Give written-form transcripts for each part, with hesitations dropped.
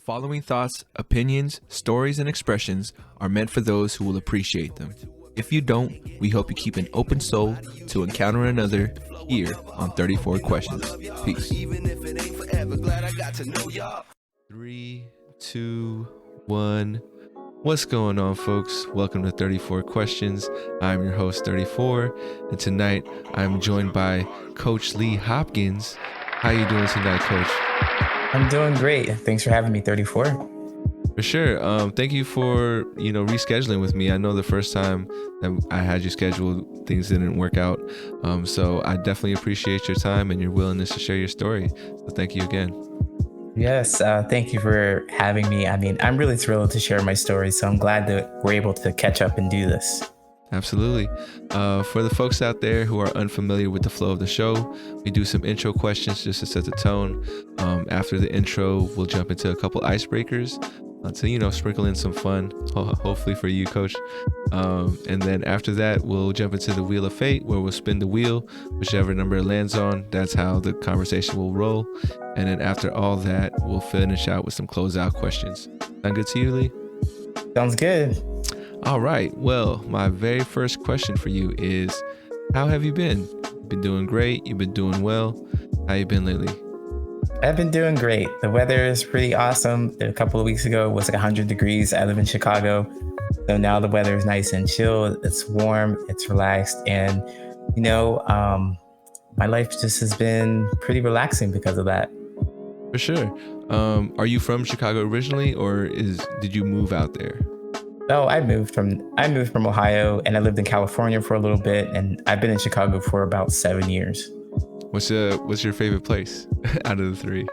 following thoughts, opinions, stories, and expressions are meant for those who will appreciate them. If you don't, we hope you keep an open soul to encounter another here on 34 Questions. Peace. 3, 2, 1. What's going on, folks? Welcome to 34 Questions. I'm your host, 34, and tonight I'm joined by Coach Lee Hopkins. How you doing tonight, Coach? I'm doing great. Thanks for having me, 34. For sure. Thank you for, rescheduling with me. I know the first time that I had you scheduled, things didn't work out. So I definitely appreciate your time and your willingness to share your story. So thank you again. Yes, thank you for having me. I mean, I'm really thrilled to share my story, so I'm glad that we're able to catch up and do this. Absolutely. For the folks out there who are unfamiliar with the flow of the show, we do some intro questions just to set the tone. After the intro, we'll jump into a couple icebreakers to, sprinkle in some fun, hopefully for you, Coach. And then after that, we'll jump into the Wheel of Fate, where we'll spin the wheel, whichever number it lands on. That's how the conversation will roll. And then after all that, we'll finish out with some closeout questions. Sound good to you, Lee? Sounds good. All right. Well, my very first question for you is, how have you been? You've been doing great. You've been doing well. How you been lately? I've been doing great. The weather is pretty awesome. A couple of weeks ago, it was like 100 degrees. I live in Chicago. So now the weather is nice and chill. It's warm. It's relaxed. And, my life just has been pretty relaxing because of that. For sure. Are you from Chicago originally, or did you move out there? Oh, I moved from Ohio, and I lived in California for a little bit, and I've been in Chicago for about 7 years. What's your favorite place out of the three?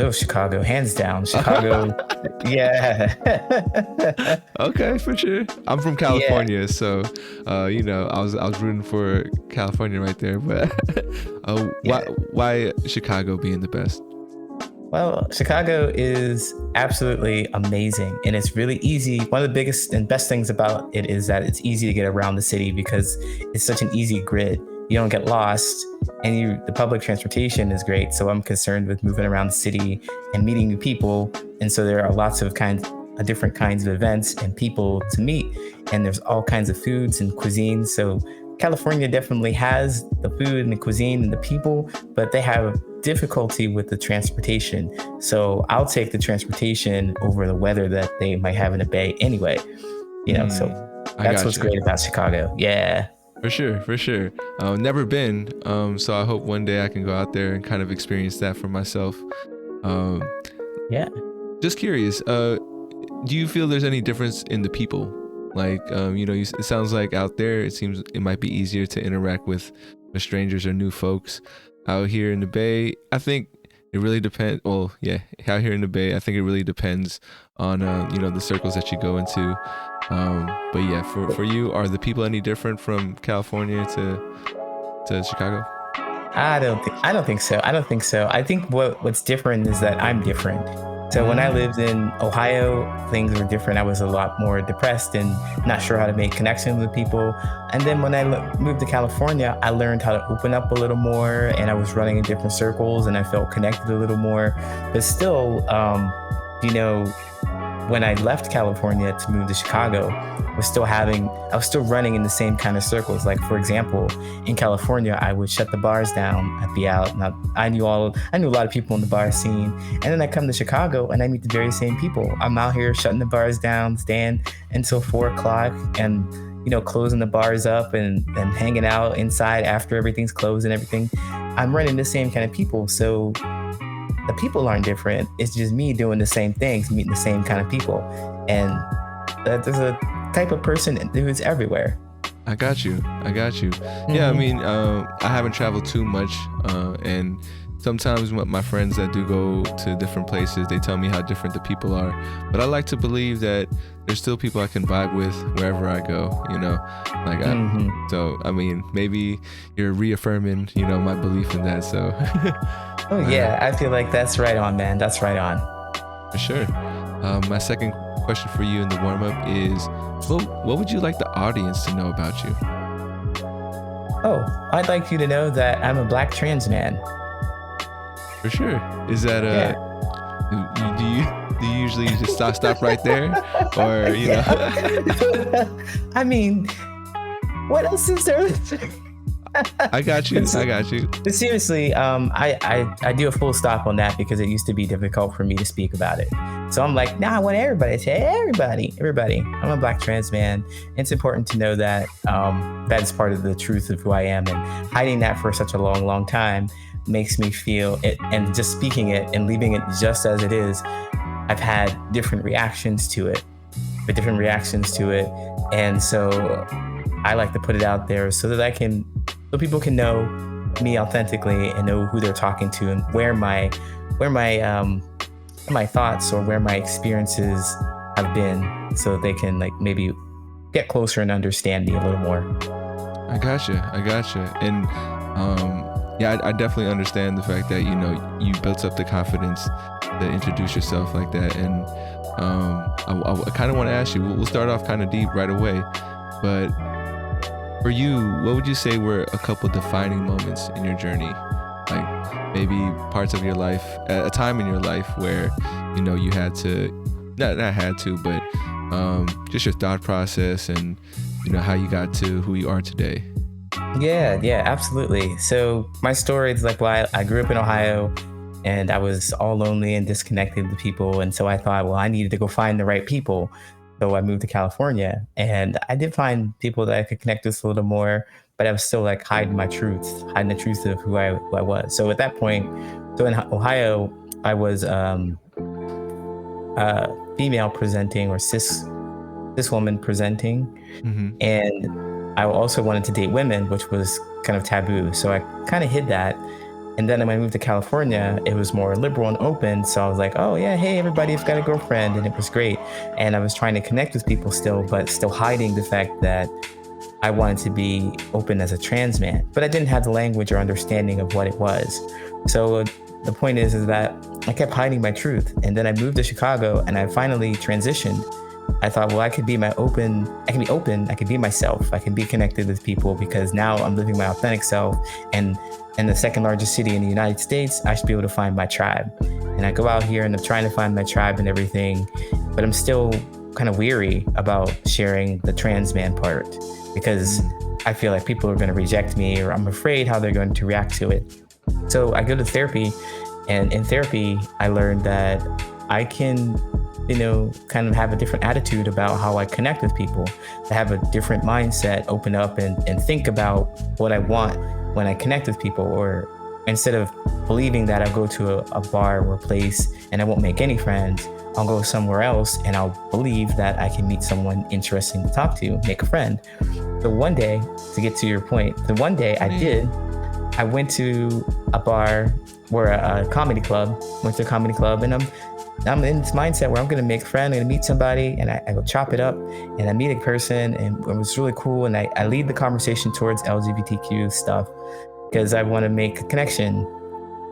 Oh, Chicago, hands down. Chicago, yeah. Okay, for sure. I'm from California, so I was rooting for California right there. But why Chicago being the best? Well, Chicago is absolutely amazing, and it's really easy. One of the biggest and best things about it is that it's easy to get around the city because it's such an easy grid. You don't get lost, and the public transportation is great. So I'm concerned with moving around the city and meeting new people. And so there are lots of different kinds of events and people to meet, and there's all kinds of foods and cuisines. So California definitely has the food and the cuisine and the people, but they have difficulty with the transportation. So I'll take the transportation over the weather that they might have in the Bay anyway. So that's what's great about Chicago. Yeah. For sure. Never been. So I hope one day I can go out there and kind of experience that for myself. Yeah. Just curious, do you feel there's any difference in the people? Like, it sounds like out there, it might be easier to interact with strangers or new folks. Out here in the Bay, I think it really depends. Well, yeah, out here in the Bay, I think it really depends on, the circles that you go into. But yeah, for you, are the people any different from California to Chicago? I don't think so. I think what's different is that I'm different. So when I lived in Ohio, things were different. I was a lot more depressed and not sure how to make connections with people. And then when I moved to California, I learned how to open up a little more, and I was running in different circles, and I felt connected a little more. But still, when I left California to move to Chicago, I was still running in the same kind of circles. Like, for example, in California, I would shut the bars down. I'd be out, and I knew a lot of people in the bar scene. And then I come to Chicago and I meet the very same people. I'm out here shutting the bars down, staying until 4:00 and, closing the bars up and hanging out inside after everything's closed and everything. I'm running the same kind of people. So the people aren't different. It's just me doing the same things, meeting the same kind of people. And there's a type of person who's everywhere. I got you. Mm-hmm. Yeah, I mean, I haven't traveled too much. And sometimes my friends that do go to different places, they tell me how different the people are. But I like to believe that there's still people I can vibe with wherever I go, So, I mean, maybe you're reaffirming, my belief in that. So. Oh, yeah. I feel like that's right on, man. That's right on. For sure. My second question for you in the warm-up is, what would you like the audience to know about you? Oh, I'd like you to know that I'm a Black trans man. For sure. Is that Do you usually just stop right there, or you know? I mean, what else is there? I got you. But seriously, I do a full stop on that because it used to be difficult for me to speak about it. So I'm like, I want everybody to say, everybody. I'm a Black trans man. It's important to know that that is part of the truth of who I am, and hiding that for such a long time makes me feel it. And just speaking it and leaving it just as it is, I've had different reactions to it, and so I like to put it out there so that so people can know me authentically and know who they're talking to, and where my thoughts or where my experiences have been, so they can like maybe get closer and understand me a little more. I gotcha. And yeah, I definitely understand the fact that, you know, you built up the confidence to introduce yourself like that. And I kind of want to ask you, we'll start off kind of deep right away, but for you, what would you say were a couple defining moments in your journey? Like maybe parts of your life, a time in your life where, you know, you had to, not had to, but just your thought process and, you know, how you got to who you are today. Yeah, absolutely. So my story is like, well, I grew up in Ohio, and I was all lonely and disconnected with people. And so I thought, well, I needed to go find the right people. So I moved to California, and I did find people that I could connect with a little more, but I was still like hiding the truth of who I was. So at that point, so in Ohio, I was female presenting, or cis woman presenting. Mm-hmm. And I also wanted to date women, which was kind of taboo. So I kind of hid that. And then when I moved to California, it was more liberal and open. So I was like, oh yeah, hey, everybody's got a girlfriend. And it was great. And I was trying to connect with people still, but still hiding the fact that I wanted to be open as a trans man. But I didn't have the language or understanding of what it was. So the point is that I kept hiding my truth. And then I moved to Chicago, and I finally transitioned. I thought, well, I can be open, I can be myself, I can be connected with people, because now I'm living my authentic self. And in the second largest city in the United States, I should be able to find my tribe. And I go out here and I'm trying to find my tribe and everything, but I'm still kind of weary about sharing the trans man part, because I feel like people are going to reject me, or I'm afraid how they're going to react to it. So I go to therapy, and in therapy, I learned that I can, you know, kind of have a different attitude about how I connect with people, to have a different mindset, open up and think about what I want when I connect with people. Or instead of believing that I'll go to a bar or a place and I won't make any friends, I'll go somewhere else and I'll believe that I can meet someone interesting to talk to, make a friend. So one day, to get to your point, I went to a bar or a comedy club, and I'm in this mindset where I'm going to make a friend, I'm going to meet somebody, and I go chop it up, and I meet a person, and it was really cool. And I lead the conversation towards LGBTQ stuff because I want to make a connection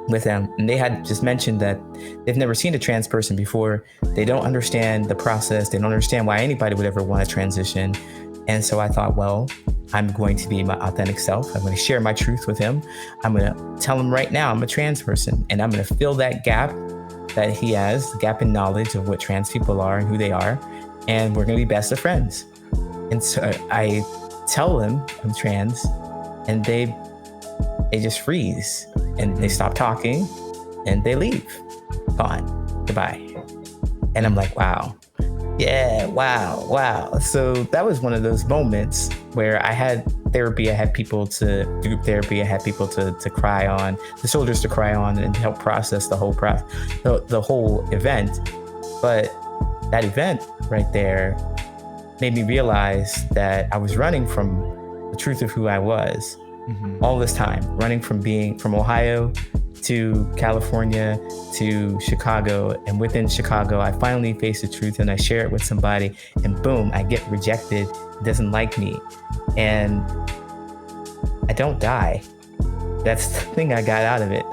with them. And they had just mentioned that they've never seen a trans person before. They don't understand the process. They don't understand why anybody would ever want to transition. And so I thought, well, I'm going to be my authentic self. I'm going to share my truth with him. I'm going to tell him right now I'm a trans person, and I'm going to fill that gap that he has, the gap in knowledge of what trans people are and who they are, and we're going to be best of friends. And so I tell them I'm trans, and they just freeze, and they stop talking, and they leave. Gone. Goodbye. And I'm like, wow. Yeah, wow. So that was one of those moments where I had therapy, I had people to group therapy, I had people to cry on, the shoulders to cry on, and help process the whole the whole event. But that event right there made me realize that I was running from the truth of who I was all this time, running from Ohio to California to Chicago. And within Chicago, I finally face the truth and I share it with somebody, and boom, I get rejected, doesn't like me. And I don't die. That's the thing I got out of it.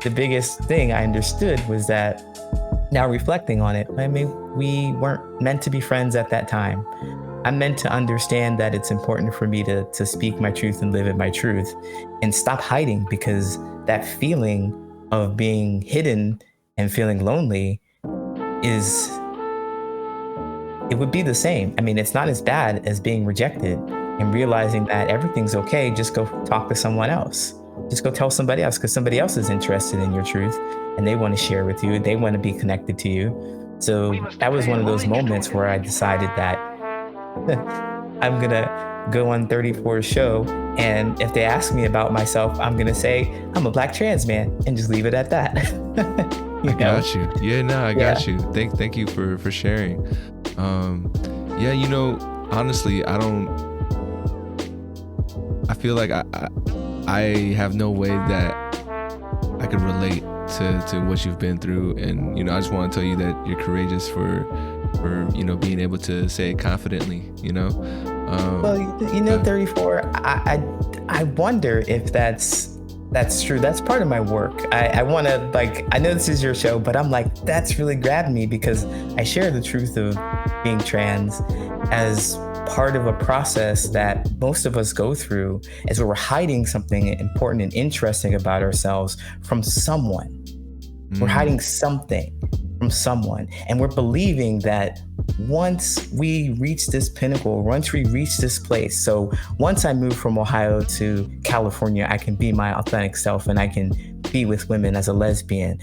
The biggest thing I understood was that, now reflecting on it, I mean, we weren't meant to be friends at that time. I'm meant to understand that it's important for me to speak my truth and live in my truth and stop hiding, because that feeling of being hidden and feeling lonely is, it would be the same. I mean, it's not as bad as being rejected and realizing that everything's okay. Just go talk to someone else. Just go tell somebody else, because somebody else is interested in your truth and they want to share with you. They want to be connected to you. So that was one of those moments where I decided that I'm going to go on 34's show. And if they ask me about myself, I'm going to say, I'm a Black trans man, and just leave it at that. I got you. Yeah, no, I got you. Thank you for sharing. Yeah, you know, honestly, I feel like I have no way that I could relate to what you've been through. And, you know, I just want to tell you that you're courageous for, you know, being able to say it confidently, you know? Well, you know, 34, I wonder if that's true. That's part of my work. I want to, like, I know this is your show, but I'm like, that's really grabbed me, because I share the truth of being trans as part of a process that most of us go through, as we're hiding something important and interesting about ourselves from someone. We're hiding something from someone, and we're believing that once we reach this pinnacle, once we reach this place, so once I move from Ohio to California, I can be my authentic self and I can be with women as a lesbian.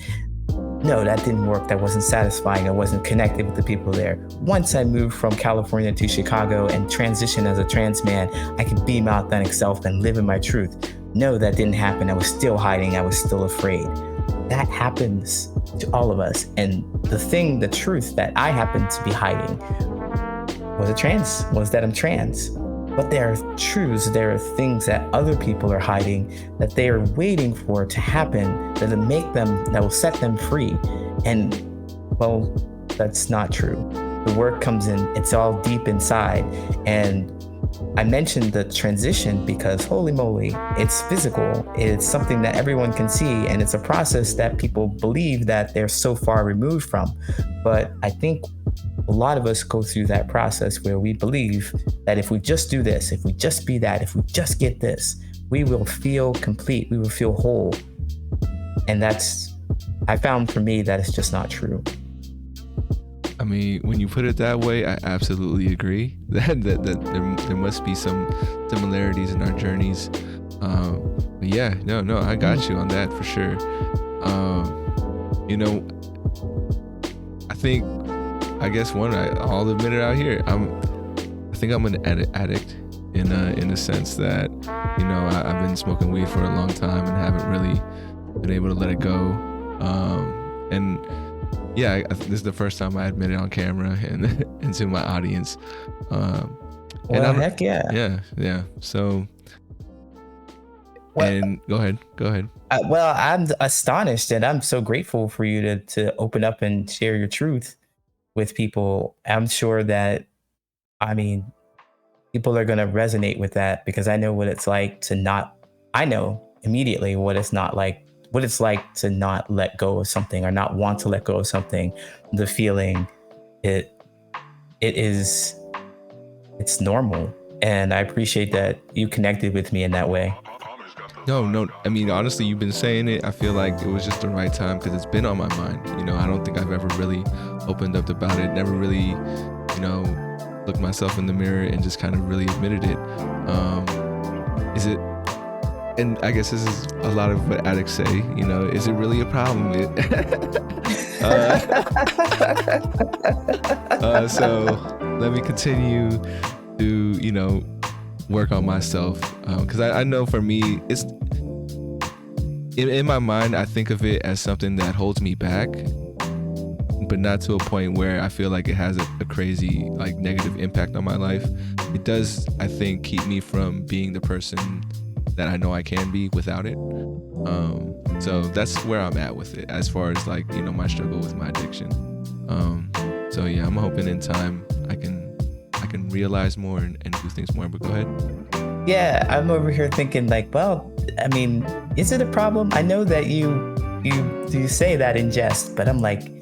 No, that didn't work. That wasn't satisfying. I wasn't connected with the people there. Once I moved from California to Chicago and transitioned as a trans man, I can be my authentic self and live in my truth. No, that didn't happen. I was still hiding. I was still afraid. That happens to all of us. And the truth that I happened to be hiding was that I'm trans. But there are truths, there are things that other people are hiding that they are waiting for to happen, that will set them free. And, well, that's not true. The work comes in, it's all deep inside. And I mentioned the transition because, holy moly, it's physical. It's something that everyone can see, and it's a process that people believe that they're so far removed from. But I think a lot of us go through that process where we believe that if we just do this, if we just be that, if we just get this, we will feel complete, we will feel whole. And I found for me that it's just not true. I mean, when you put it that way, I absolutely agree that there must be some similarities in our journeys. But yeah, no, I got you on that for sure. You know, I guess I'll admit it out here. I think I'm an addict in a sense that, you know, I've been smoking weed for a long time and haven't really been able to let it go. And yeah, this is the first time I admit it on camera and to my audience. Well, heck yeah. Yeah. So, and go ahead. Well, I'm astonished, and I'm so grateful for you to open up and share your truth with people. I'm sure that, I mean, people are going to resonate with that, because I know what it's like I know immediately what it's like to not let go of something or not want to let go of something. The feeling, it's normal. And I appreciate that you connected with me in that way. No. I mean, honestly, you've been saying it. I feel like it was just the right time, because it's been on my mind. You know, I don't think I've ever really opened up about it. Never really, you know, looked myself in the mirror and just kind of really admitted it. And I guess this is a lot of what addicts say, you know, is it really a problem? So let me continue to, you know, work on myself. Because I know for me, it's in my mind, I think of it as something that holds me back, but not to a point where I feel like it has a crazy, like, negative impact on my life. It does, I think, keep me from being the person that I know I can be without it. So that's where I'm at with it, as far as, like, you know, my struggle with my addiction. So yeah, I'm hoping in time I can realize more and do things more. But go ahead. Yeah, I'm over here thinking, like, well, I mean, is it a problem? I know that you say that in jest, but I'm like,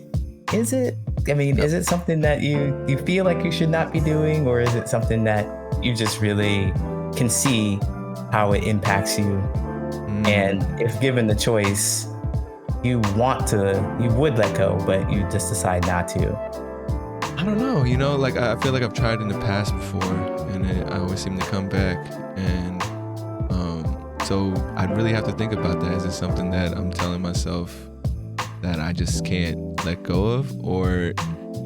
is it? I mean, is it something that you feel like you should not be doing, or is it something that you just really can see how it impacts you? And if given the choice, you would let go, but you just decide not to? I don't know, like I feel like I've tried in the past before, and I always seem to come back, and so I'd really have to think about that. Is it something that I'm telling myself that I just can't let go of, or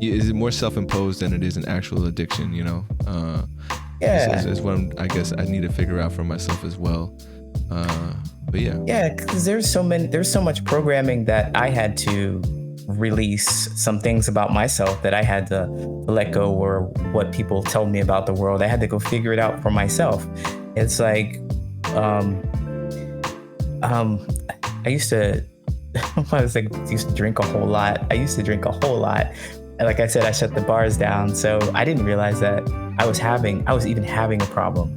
is it more self-imposed than it is an actual addiction? Is what I guess I need to figure out for myself as well. But yeah, because there's so much programming that I had to release, some things about myself that I had to let go, or what people told me about the world. I had to go figure it out for myself. It's like, I used to, used to drink a whole lot. And like I said, I shut the bars down. So I didn't realize that I was even having a problem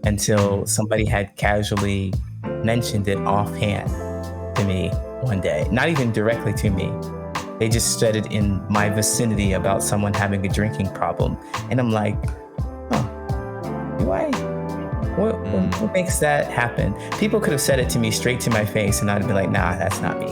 until somebody had casually mentioned it offhand to me one day. Not even directly to me. They just said it in my vicinity about someone having a drinking problem. And I'm like, what makes that happen? People could have said it to me straight to my face, and I'd be like, nah, that's not me.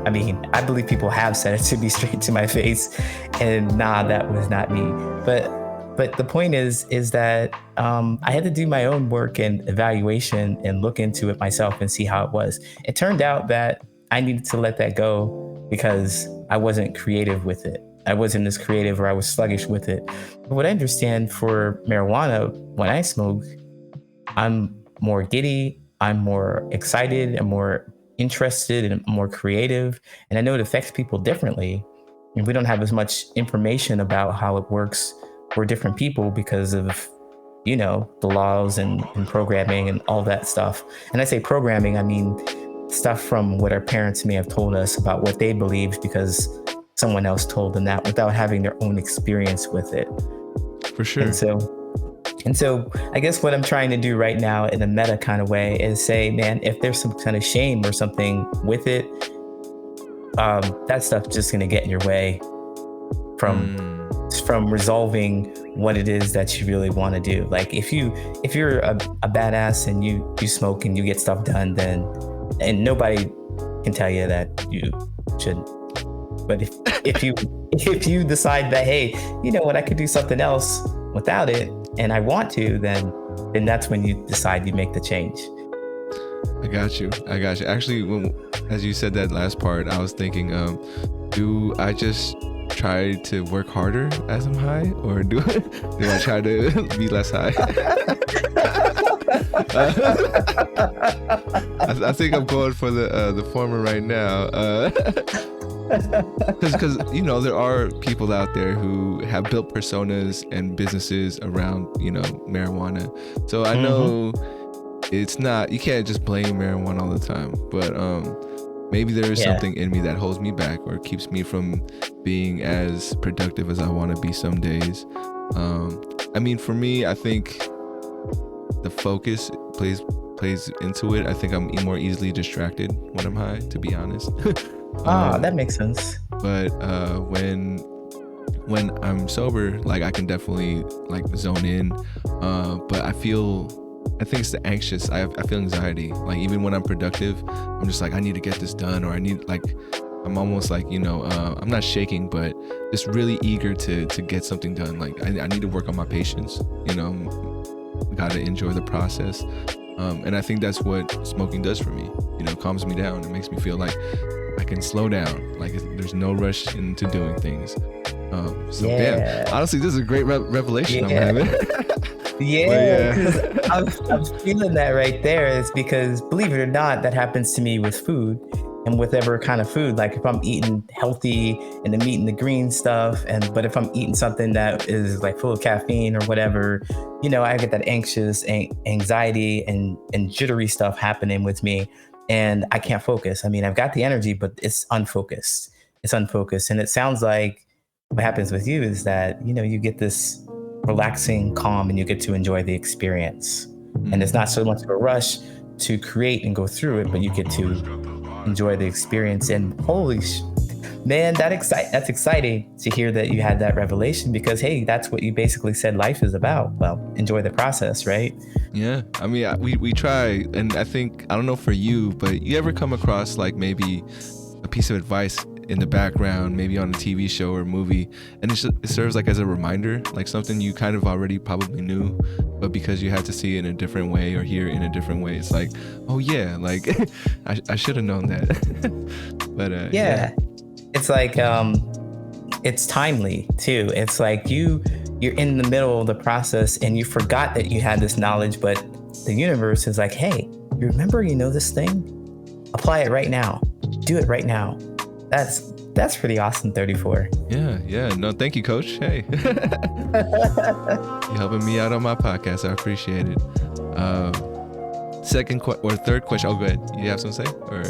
I mean, I believe people have said it to me straight to my face, and nah, that was not me. But the point is that I had to do my own work and evaluation and look into it myself and see how it was. It turned out that I needed to let that go because I wasn't creative with it. I wasn't as creative, or I was sluggish with it. But what I understand for marijuana, when I smoke, I'm more giddy, I'm more excited, I'm more interested, and more creative. And I know it affects people differently. And we don't have as much information about how it works for different people because of, the laws and programming and all that stuff. And I say programming, I mean stuff from what our parents may have told us about what they believed because someone else told them that, without having their own experience with it. For sure. And so I guess what I'm trying to do right now in a meta kind of way is say, man, if there's some kind of shame or something with it, that stuff's just going to get in your way from resolving what it is that you really want to do. Like if you're a badass and you smoke and you get stuff done, then, and nobody can tell you that you shouldn't. But if you decide that, hey, you know what, I could do something else without it, and I want to, then that's when you decide you make the change. I got you. Actually, as you said that last part, I was thinking, do I just try to work harder as I'm high, or do I try to be less high? I think I'm going for the former right now. Because there are people out there who have built personas and businesses around marijuana. So I know it's not, you can't just blame marijuana all the time, but maybe there is something in me that holds me back or keeps me from being as productive as I want to be some days. I mean, for me, I think the focus plays into it. I think I'm more easily distracted when I'm high, to be honest. That makes sense. But when I'm sober, like I can definitely like zone in. But I think it's the anxious. I feel anxiety. Like even when I'm productive, I'm just like, I need to get this done, or I'm almost like, I'm not shaking, but just really eager to get something done. Like I need to work on my patience. Got to enjoy the process. And I think that's what smoking does for me. It calms me down. It makes me feel like I can slow down. Like there's no rush into doing things. Damn, honestly, this is a great revelation I'm having. Because I'm feeling that right there. It's because, believe it or not, that happens to me with food and with whatever kind of food. Like if I'm eating healthy and I'm eating the green stuff, but if I'm eating something that is like full of caffeine or whatever, I get that anxious anxiety and jittery stuff happening with me. And I can't focus. I mean, I've got the energy, but it's unfocused. And it sounds like what happens with you is that, you get this relaxing calm and you get to enjoy the experience. And it's not so much of a rush to create and go through it, but you get to enjoy the experience. And man, that's exciting to hear that you had that revelation, because, hey, that's what you basically said life is about. Well, enjoy the process, right? Yeah. I mean, we try. And I think, I don't know for you, but you ever come across like maybe a piece of advice in the background, maybe on a TV show or movie, and it serves like as a reminder, like something you kind of already probably knew, but because you had to see it in a different way or hear it in a different way, it's like, oh yeah, like I should have known that. But yeah, it's like it's timely too. It's like you're in the middle of the process and you forgot that you had this knowledge, but the universe is like, hey, you remember, you know this thing? Apply it right now. Do it right now. That's pretty awesome, 34. Yeah. No, thank you, Coach. Hey. You're helping me out on my podcast. I appreciate it. Third question. Oh, go ahead. You have something to say? Or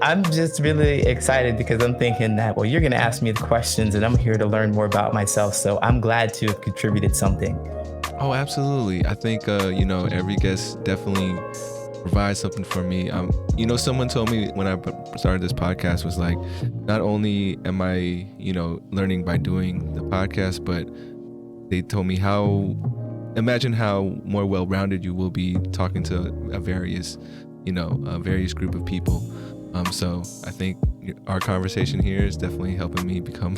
I'm just really excited because I'm thinking that, well, you're going to ask me the questions and I'm here to learn more about myself. So I'm glad to have contributed something. Oh, absolutely. I think, every guest definitely provides something for me. Someone told me when I started this podcast was like, not only am I, learning by doing the podcast, but they told me imagine how more well-rounded you will be talking to a various group of people. So I think our conversation here is definitely helping me become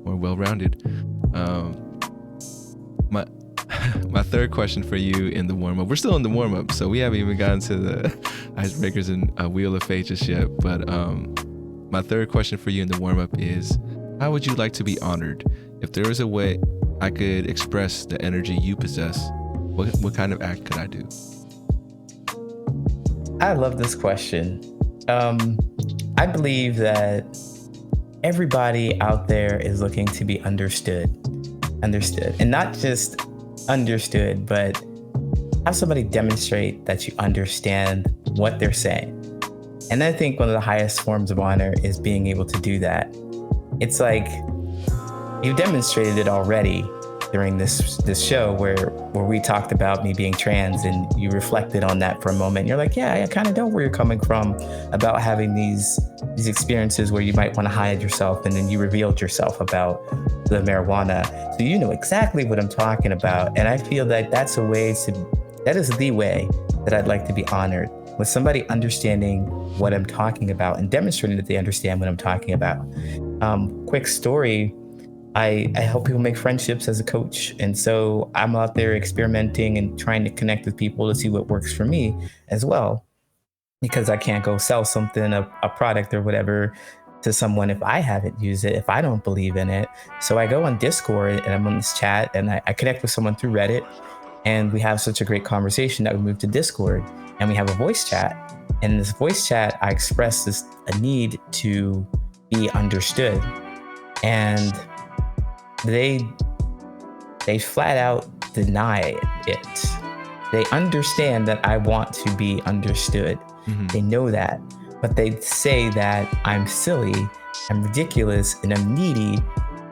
more well-rounded. My third question for you in the warm-up. We're still in the warm-up, so we haven't even gotten to the icebreakers and Wheel of Fate just yet. But my third question for you in the warm-up is, how would you like to be honored? If there was a way I could express the energy you possess, what kind of act could I do? I love this question. I believe that everybody out there is looking to be understood, and not just understood, but have somebody demonstrate that you understand what they're saying. And I think one of the highest forms of honor is being able to do that. It's like you've demonstrated it already during this show where we talked about me being trans, and you reflected on that for a moment. You're like, yeah, I kind of know where you're coming from about having these experiences where you might want to hide yourself, and then you revealed yourself about the marijuana. So you know exactly what I'm talking about. And I feel that that is the way that I'd like to be honored, with somebody understanding what I'm talking about and demonstrating that they understand what I'm talking about. Quick story. I help people make friendships as a coach. And so I'm out there experimenting and trying to connect with people to see what works for me as well, because I can't go sell something, a product or whatever, to someone if I haven't used it, if I don't believe in it. So I go on Discord and I'm on this chat, and I connect with someone through Reddit, and we have such a great conversation that we move to Discord and we have a voice chat. And in this voice chat, I express a need to be understood. And they flat out deny it. They understand that I want to be understood. Mm-hmm. They know that, but they say that I'm silly, I'm ridiculous, and I'm needy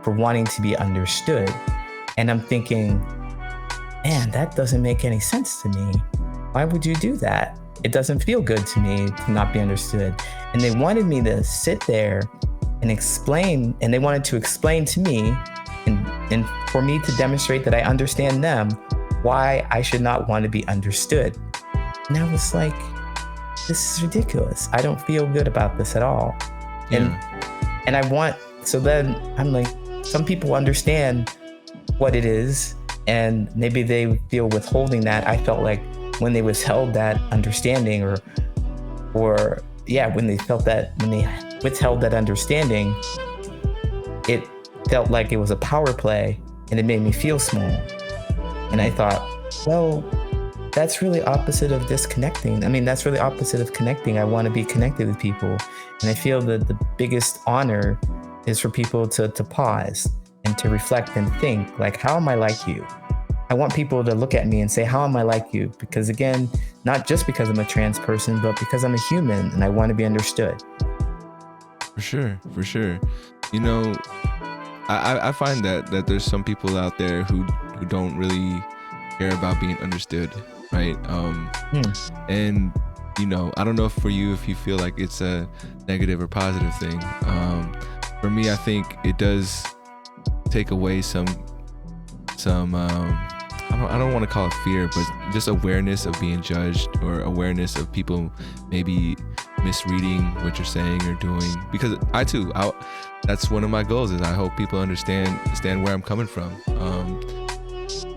for wanting to be understood. And I'm thinking, man, that doesn't make any sense to me. Why would you do that? It doesn't feel good to me to not be understood. And they wanted me to sit there and explain, and they wanted to explain to me and for me to demonstrate that I understand them, why I should not want to be understood. And I was like, this is ridiculous. I don't feel good about this at all. Yeah. And so then I'm like, some people understand what it is, and maybe they feel withholding that. I felt like when they withheld that understanding when they withheld that understanding, it felt like it was a power play, and it made me feel small. And I thought, well, that's really opposite of disconnecting. I mean, that's really opposite of connecting. I want to be connected with people. And I feel that the biggest honor is for people to pause and to reflect and think, like, how am I like you? I want people to look at me and say, how am I like you? Because again, not just because I'm a trans person, but because I'm a human and I want to be understood. For sure. I find that there's some people out there who don't really care about being understood, right? And I don't know for you if you feel like it's a negative or positive thing. For me, I think it does take away some I don't want to call it fear, but just awareness of being judged, or awareness of people maybe misreading what you're saying or doing, because that's one of my goals, is I hope people understand where I'm coming from.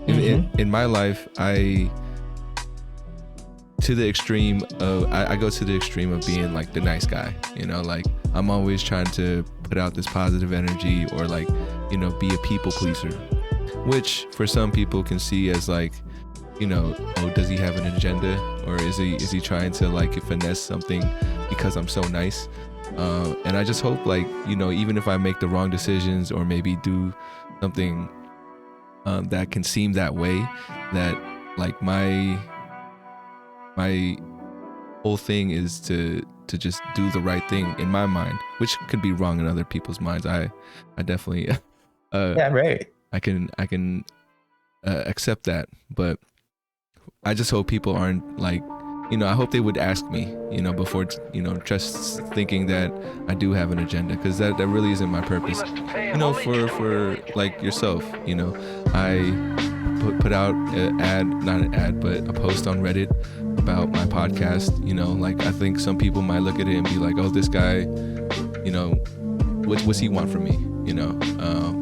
In my life, I go to the extreme of being like the nice guy, like I'm always trying to put out this positive energy, or like, be a people pleaser, which for some people can see as like, oh, does he have an agenda, or is he trying to like finesse something because I'm so nice? And I just hope, like, even if I make the wrong decisions or maybe do something that can seem that way, that like my whole thing is to just do the right thing in my mind, which could be wrong in other people's minds. I definitely yeah, right. I can accept that, but I just hope people aren't like, I hope they would ask me, before, just thinking that I do have an agenda, because that really isn't my purpose. For like yourself, I put out not an ad, but a post on Reddit about my podcast. Like I think some people might look at it and be like, oh, this guy, what's he want from me?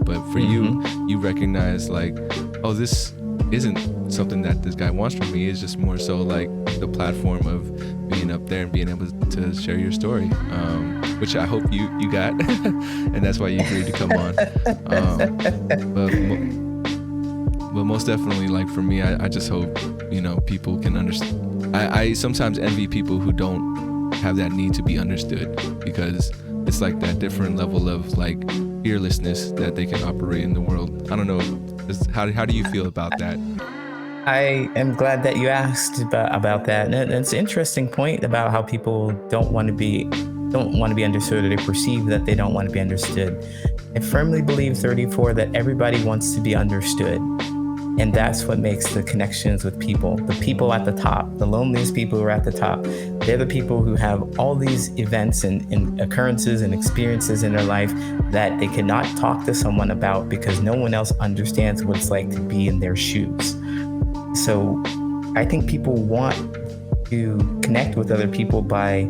But for you recognize like, oh, this isn't something that this guy wants from me. It's just more so like the platform of being up there and being able to share your story, which I hope you got, and that's why you agreed to come on. But most definitely, like for me, I just hope people can understand. I sometimes envy people who don't have that need to be understood, because it's like that different level of like fearlessness that they can operate in the world. I don't know. How do you feel about that? I am glad that you asked about that. And it's an interesting point about how people don't want to be understood, or they perceive that they don't want to be understood. I firmly believe, 34, that everybody wants to be understood. And that's what makes the connections with people. The people at the top, the loneliest people who are at the top, they're the people who have all these events and occurrences and experiences in their life that they cannot talk to someone about, because no one else understands what it's like to be in their shoes. So I think people want to connect with other people by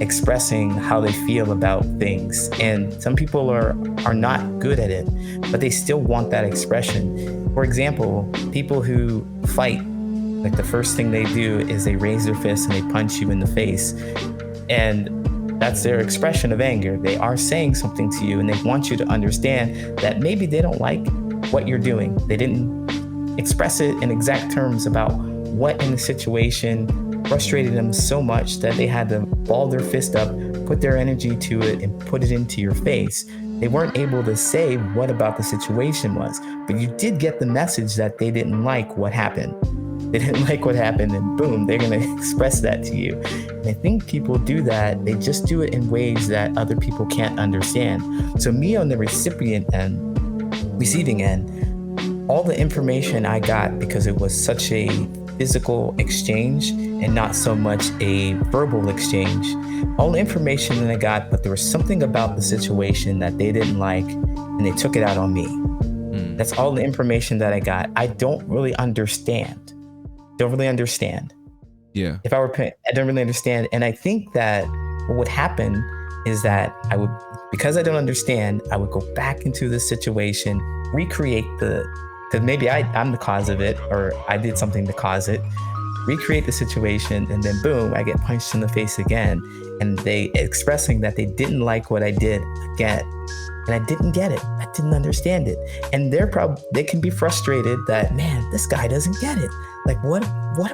expressing how they feel about things. And some people are not good at it, but they still want that expression. For example, people who fight, like the first thing they do is they raise their fist and they punch you in the face. And that's their expression of anger. They are saying something to you, and they want you to understand that maybe they don't like what you're doing. They didn't express it in exact terms about what in the situation frustrated them so much that they had to ball their fist up, put their energy to it, and put it into your face. They weren't able to say what about the situation was, but you did get the message that they didn't like what happened. They didn't like what happened, and boom, they're going to express that to you. And I think people do that. They just do it in ways that other people can't understand. So me on the receiving end, all the information I got, because it was such a physical exchange and not so much a verbal exchange, all the information that I got, but there was something about the situation that they didn't like, and they took it out on me. That's all the information that I got. I don't really understand. Yeah. I don't really understand. And I think that what would happen is that because I don't understand, I would go back into the situation, recreate because maybe I'm the cause of it, or I did something to cause it, recreate the situation, and then boom, I get punched in the face again. And they expressing that they didn't like what I did again. And I didn't get it. I didn't understand it. And they can be frustrated that, man, this guy doesn't get it. Like, what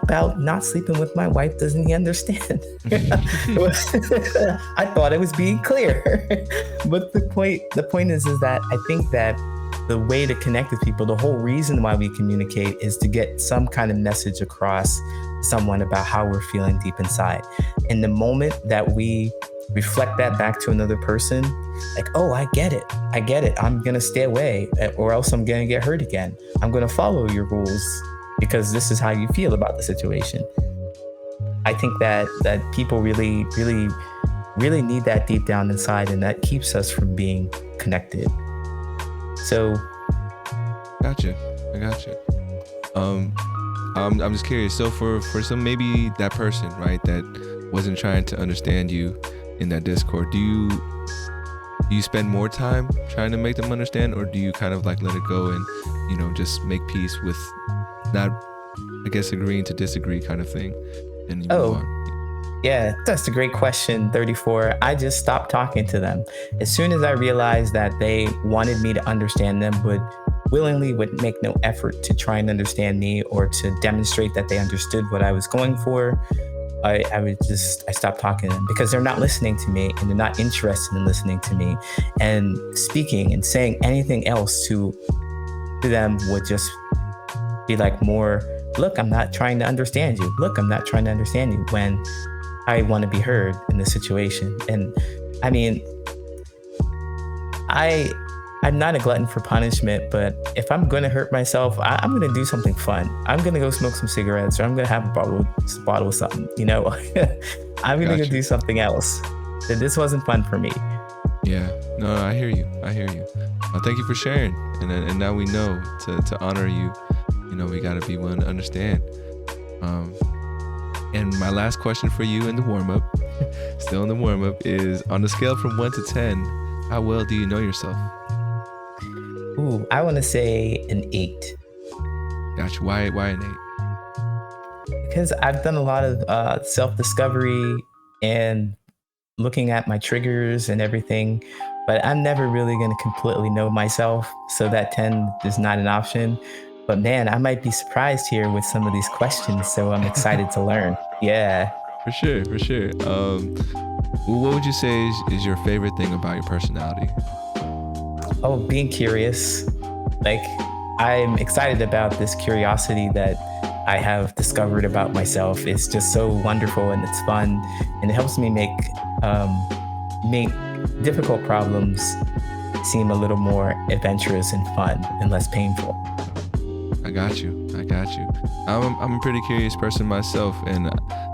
about not sleeping with my wife? Doesn't he understand? I thought I was being clear. But the point is that I think that the way to connect with people, the whole reason why we communicate, is to get some kind of message across to someone about how we're feeling deep inside. And the moment that we reflect that back to another person, like, oh, I get it. I'm going to stay away, or else I'm going to get hurt again. I'm going to follow your rules because this is how you feel about the situation. I think that people really, really, really need that deep down inside, and that keeps us from being connected. So, Gotcha. I gotcha. I'm just curious. So for some, maybe that person, right, that wasn't trying to understand you in that Discord, do you spend more time trying to make them understand, or do you kind of like let it go and, you know, just make peace with not, I guess, agreeing to disagree kind of thing, and you move on? Yeah, that's a great question, 34. I just stopped talking to them. As soon as I realized that they wanted me to understand them, would make no effort to try and understand me or to demonstrate that they understood what I was going for, I stopped talking to them, because they're not listening to me and they're not interested in listening to me. And speaking and saying anything else to them would just be like more, look, I'm not trying to understand you. Look, I'm not trying to understand you, when I want to be heard in this situation. And I mean, I'm not a glutton for punishment, but if I'm going to hurt myself, I'm going to do something fun. I'm going to go smoke some cigarettes, or I'm going to have a bottle of something, you know. I'm going to go do something else. This wasn't fun for me. Yeah, no, I hear you. Thank you for sharing. And now we know to honor you. You know, we got to be willing to understand. And my last question for you in the warm-up, still in the warm-up, is on a scale from 1 to 10, how well do you know yourself? Ooh, I want to say an 8. Gotcha. Why an 8? Because I've done a lot of self-discovery and looking at my triggers and everything, but I'm never really going to completely know myself. So that 10 is not an option. But man, I might be surprised here with some of these questions, so I'm excited to learn. Yeah. For sure. What would you say is your favorite thing about your personality? Oh, being curious. Like, I'm excited about this curiosity that I have discovered about myself. It's just so wonderful and it's fun, and it helps me make difficult problems seem a little more adventurous and fun and less painful. I got you. I'm a pretty curious person myself, and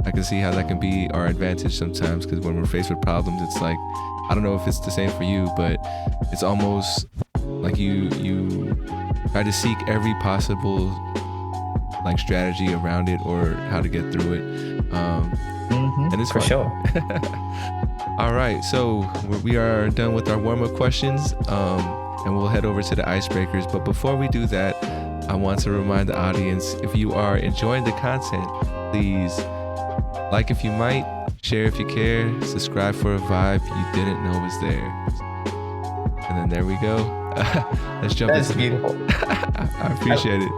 I can see how that can be our advantage sometimes, because when we're faced with problems, it's like, I don't know if it's the same for you, but it's almost like you try to seek every possible like strategy around it or how to get through it. And it's for fun. Sure. All right, so we are done with our warm-up questions, and we'll head over to the icebreakers. But before we do that, I want to remind the audience, if you are enjoying the content, please like if you might, share if you care, subscribe for a vibe you didn't know was there. And then there we go. Let's jump That's into beautiful. I appreciate it.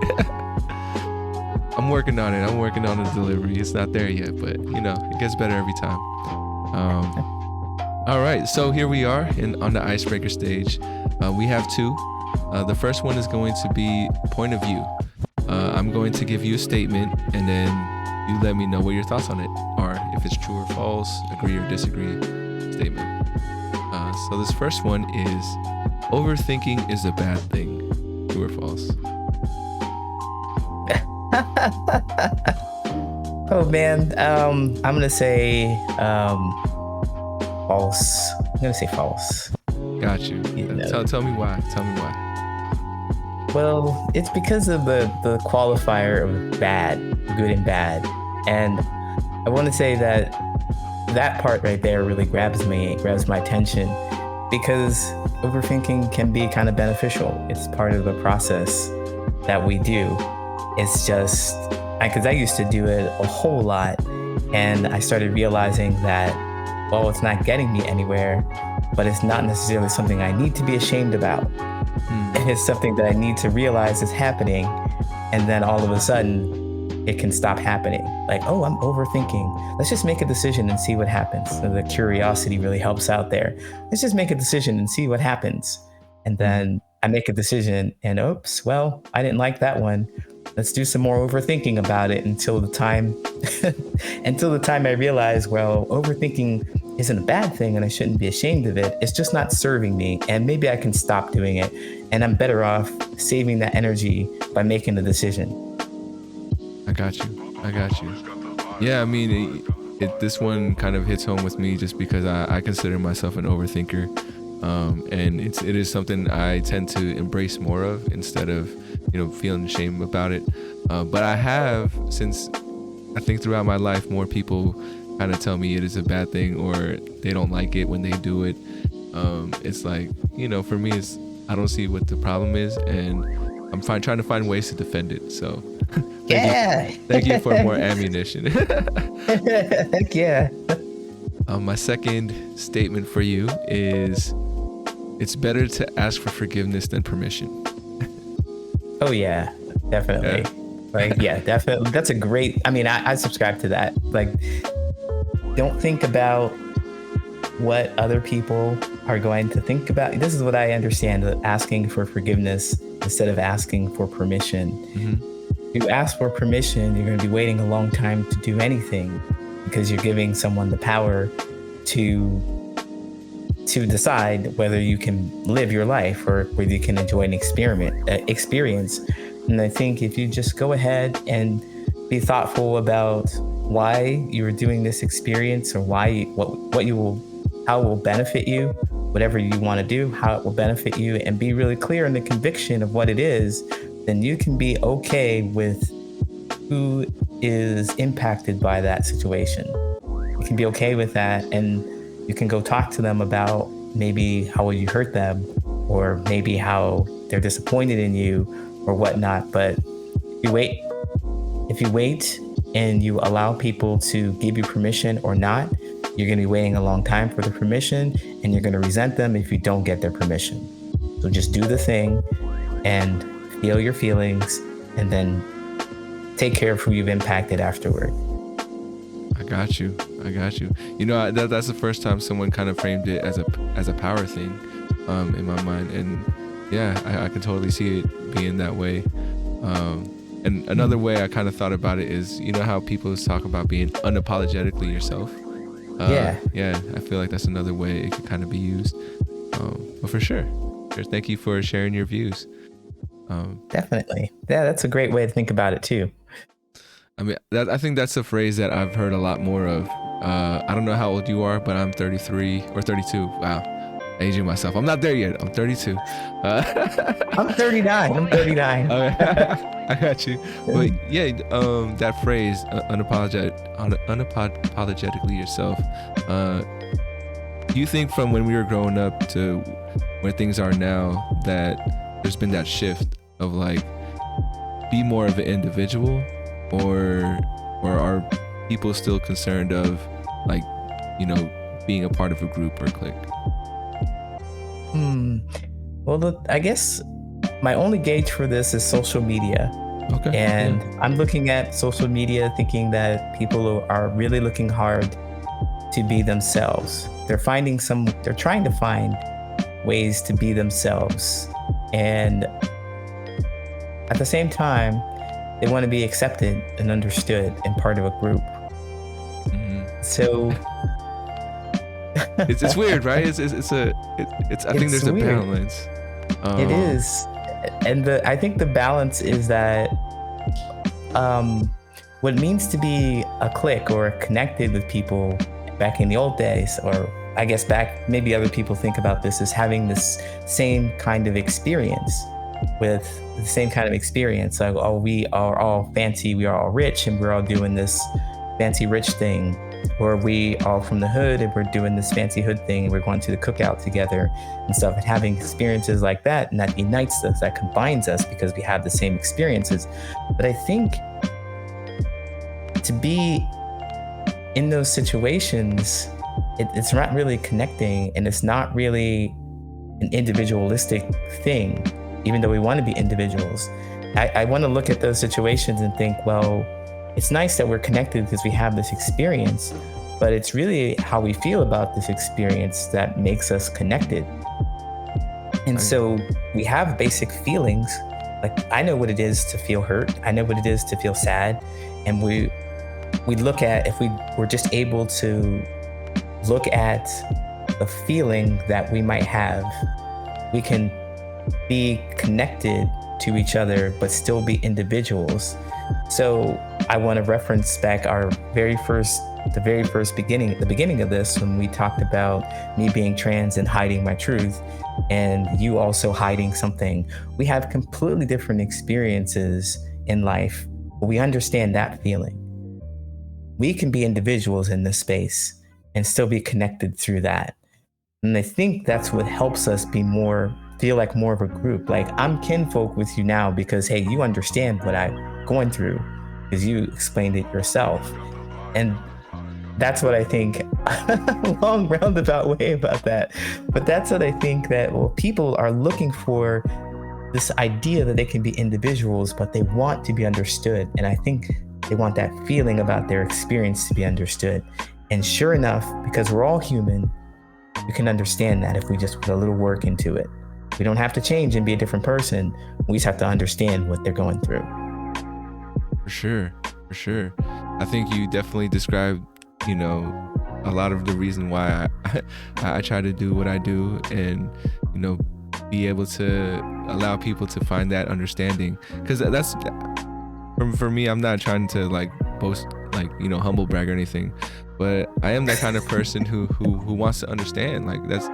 I'm working on it. I'm working on the delivery. It's not there yet, but you know, it gets better every time. All right, so here we are on the icebreaker stage. We have 2. The first one is going to be point of view. I'm going to give you a statement, and then you let me know what your thoughts on it are. If it's true or false, agree or disagree statement. So this first one is, overthinking is a bad thing. True or false? Oh man, I'm gonna say false. I'm gonna say false. Got you. Tell me why. Well, it's because of the qualifier of bad, good and bad. And I want to say that part right there really grabs my attention, because overthinking can be kind of beneficial. It's part of the process that we do. It's just, because I used to do it a whole lot, and I started realizing that, well, it's not getting me anywhere, but it's not necessarily something I need to be ashamed about. It's something that I need to realize is happening, and then all of a sudden it can stop happening. Like, oh, I'm overthinking. Let's just make a decision and see what happens. So the curiosity really helps out there. Let's just make a decision and see what happens. And then I make a decision and oops, well, I didn't like that one. Let's do some more overthinking about it until the time I realize, well, overthinking isn't a bad thing and I shouldn't be ashamed of it. It's just not serving me, and maybe I can stop doing it, and I'm better off saving that energy by making the decision. I got you. Yeah, I mean, this one kind of hits home with me just because I consider myself an overthinker, and it is something I tend to embrace more of instead of feeling shame about it. But I have, since I think throughout my life, more people kind of tell me it is a bad thing or they don't like it when they do it. It's like, for me, I don't see what the problem is, and I'm trying to find ways to defend it. So thank you for more ammunition. Heck yeah. My second statement for you is, it's better to ask for forgiveness than permission. Oh yeah, definitely. Definitely. That's a great, I subscribe to that. Like, don't think about what other people are going to think about. This is what I understand, asking for forgiveness instead of asking for permission. Mm-hmm. If you ask for permission, you're going to be waiting a long time to do anything, because you're giving someone the power to decide whether you can live your life or whether you can enjoy an experience. And I think if you just go ahead and be thoughtful about why you are doing this experience, or how it will benefit you, whatever you want to do, how it will benefit you, and be really clear in the conviction of what it is, then you can be okay with who is impacted by that situation. You can be okay with that, and you can go talk to them about maybe how you hurt them, or maybe how they're disappointed in you or whatnot. But if you wait and you allow people to give you permission or not, you're going to be waiting a long time for the permission, and you're going to resent them if you don't get their permission. So just do the thing and feel your feelings, and then take care of who you've impacted afterward. I got you. That's the first time someone kind of framed it as a power thing in my mind. And yeah, I can totally see it being that way. And another way I kind of thought about it is, how people talk about being unapologetically yourself. Yeah, I feel like that's another way it could kind of be used. But for sure. Thank you for sharing your views. Definitely. Yeah, that's a great way to think about it too. I think that's a phrase that I've heard a lot more of. I don't know how old you are, but I'm 33 or 32. Wow, aging myself. I'm not there yet. I'm 32. I'm 39. Okay. I got you. But yeah, that phrase, unapologetically yourself. Do you think from when we were growing up to where things are now, that there's been that shift of like, be more of an individual, or are people still concerned of like, being a part of a group or clique? Well, I guess my only gauge for this is social media. Okay. And I'm looking at social media thinking that people are really looking hard to be themselves. They're trying to find ways to be themselves. And at the same time, they want to be accepted and understood and part of a group. Mm-hmm. So it's weird, right? I think there's a balance. It is. And I think the balance is that what it means to be a clique or connected with people back in the old days, or I guess maybe other people think about this as having this same kind of experience. Like, oh, we are all fancy, we are all rich, and we're all doing this fancy rich thing. Or we are from the hood and we're doing this fancy hood thing, and we're going to the cookout together and stuff, and having experiences like that, and that unites us, that combines us because we have the same experiences. But I think to be in those situations, it's not really connecting, and it's not really an individualistic thing, even though we want to be individuals. I want to look at those situations and think, well, it's nice that we're connected because we have this experience, but it's really how we feel about this experience that makes us connected. And so we have basic feelings. Like, I know what it is to feel hurt. I know what it is to feel sad. And we look at, if we were just able to look at the feeling that we might have, we can be connected to each other, but still be individuals. So I want to reference back the beginning of this, when we talked about me being trans and hiding my truth, and you also hiding something. We have completely different experiences in life, but we understand that feeling. we can be individuals in this space and still be connected through that. And I think that's what helps us feel like more of a group. Like, I'm kinfolk with you now because, hey, you understand what I'm going through because you explained it yourself. And that's what I think, long roundabout way about that. But that's what I think that, well, people are looking for this idea that they can be individuals, but they want to be understood. And I think they want that feeling about their experience to be understood. And sure enough, because we're all human, we can understand that if we just put a little work into it. We don't have to change and be a different person. We just have to understand what they're going through. For sure. I think you definitely described, a lot of the reason why I try to do what I do, and, be able to allow people to find that understanding. Because that's, for me, I'm not trying to like boast, like, humble brag or anything, but I am that kind of person who wants to understand. Like, that's,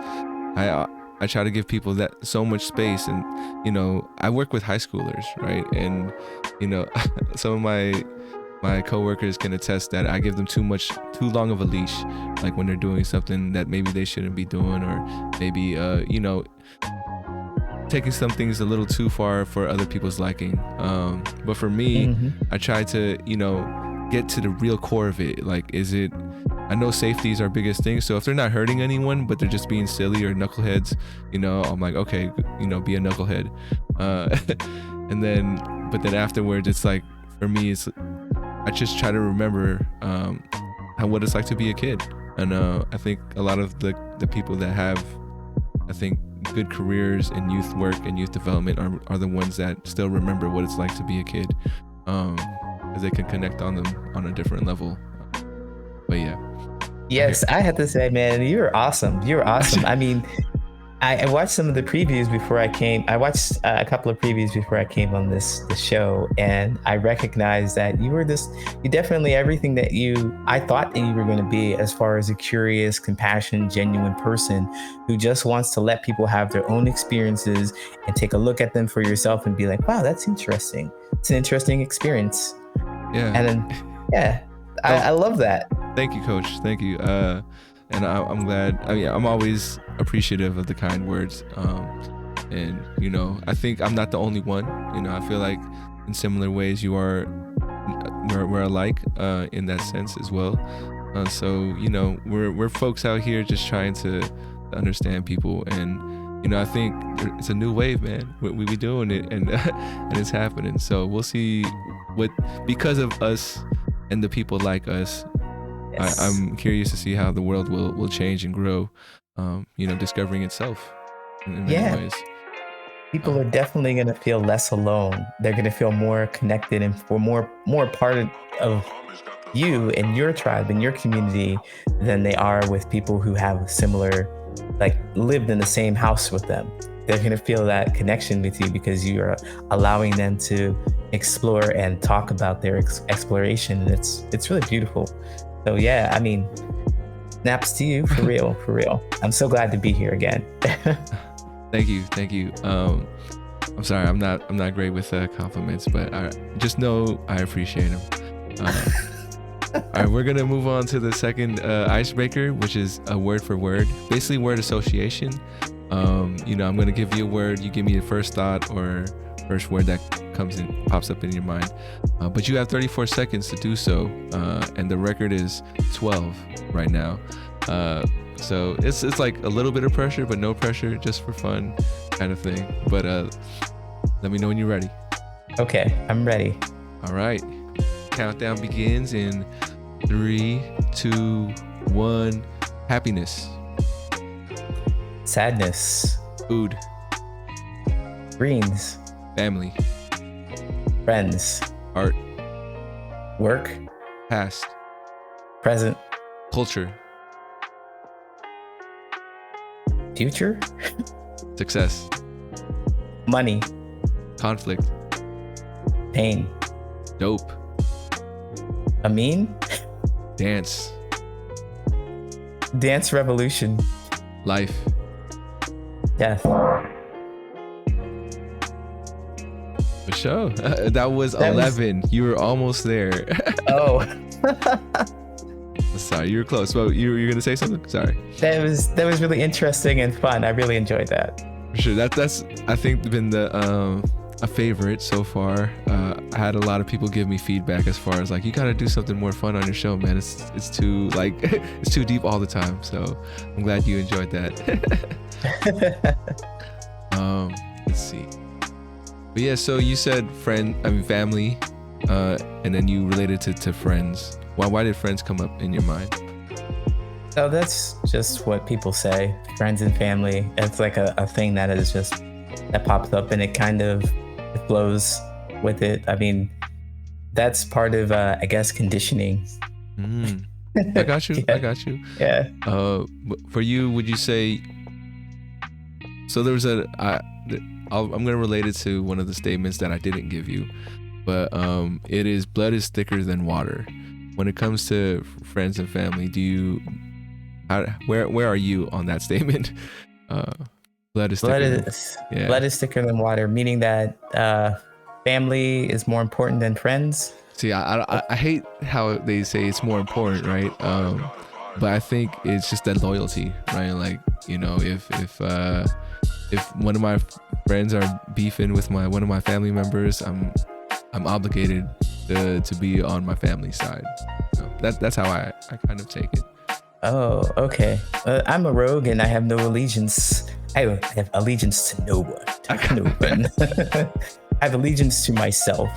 I try to give people that so much space. And, I work with high schoolers, right? And, some of my coworkers can attest that I give them too long of a leash, like when they're doing something that maybe they shouldn't be doing, or maybe, taking some things a little too far for other people's liking. But for me, I try to, get to the real core of it. Like, I know safety is our biggest thing. So if they're not hurting anyone, but they're just being silly or knuckleheads, I'm like, okay, be a knucklehead. But then afterwards, it's like, for me, I just try to remember what it's like to be a kid. And I think a lot of the people that have, I think, good careers in youth work and youth development are the ones that still remember what it's like to be a kid, because they can connect on them on a different level. But yeah. Yes, I have to say, man, you're awesome. I mean, I watched some of the previews before I came. I watched a couple of previews before I came on this show, and I recognized that you definitely everything that I thought that you were going to be, as far as a curious, compassionate, genuine person who just wants to let people have their own experiences and take a look at them for yourself and be like, wow, that's interesting. It's an interesting experience. Yeah. And then, yeah, I love that. Thank you, Coach. Thank you. And I'm glad. I'm always appreciative of the kind words. And I think I'm not the only one. I feel like in similar ways we're alike in that sense as well. So we're folks out here just trying to understand people, and I think it's a new wave, man. We doing it, and and it's happening. So we'll see because of us and the people like us. Yes. I'm curious to see how the world will change and grow, discovering itself in many ways. People are definitely going to feel less alone. They're going to feel more connected and more part of you and your tribe and your community than they are with people who have similar, like, lived in the same house with them. They're going to feel that connection with you because you are allowing them to explore and talk about their exploration. And it's really beautiful. So yeah, I mean, snaps to you, for real. I'm so glad to be here again. Thank you. I'm sorry, I'm not great with compliments, but I just know I appreciate them. All right, we're gonna move on to the second icebreaker, which is a word for word, basically word association. I'm gonna give you a word, you give me the first thought or first word that pops up in your mind, but you have 34 seconds to do so, and the record is 12 right now. So it's like a little bit of pressure, but no pressure, just for fun kind of thing. But let me know when you're ready. Okay, I'm ready. All right, countdown begins in 3, 2, 1. Happiness. Sadness. Food. Greens. Family. Friends. Art. Work. Past. Present. Culture. Future. Success. Money. Conflict. Pain. Dope. Amin. Dance. Dance revolution. Life. Death. For sure. That was 11. You were almost there. Oh. Sorry, you were close. Well, you were gonna say something? Sorry. That was really interesting and fun. I really enjoyed that. For sure. That's I think been the a favorite so far. I had a lot of people give me feedback as far as like, you gotta do something more fun on your show, man. It's too like it's too deep all the time. So I'm glad you enjoyed that. Let's see. But yeah, so you said family, and then you related to friends. Why did friends come up in your mind? So that's just what people say, friends and family. It's like a thing that is just, that pops up and it kind of flows with it. I mean, that's part of, I guess, conditioning. I got you. Yeah. I got you. Yeah. For you, would you say, so there was I'm going to relate it to one of the statements that I didn't give you, but it is blood is thicker than water. When it comes to friends and family, where are you on that statement? Blood is thicker than water, meaning that family is more important than friends. See, I hate how they say it's more important, right? But I think it's just that loyalty, right? Like, you know, if one of my friends are beefing with one of my family members, I'm obligated to be on my family side. So that's how I kind of take it. Oh, okay. I'm a rogue and I have no allegiance. I have allegiance to no one. I have allegiance to myself.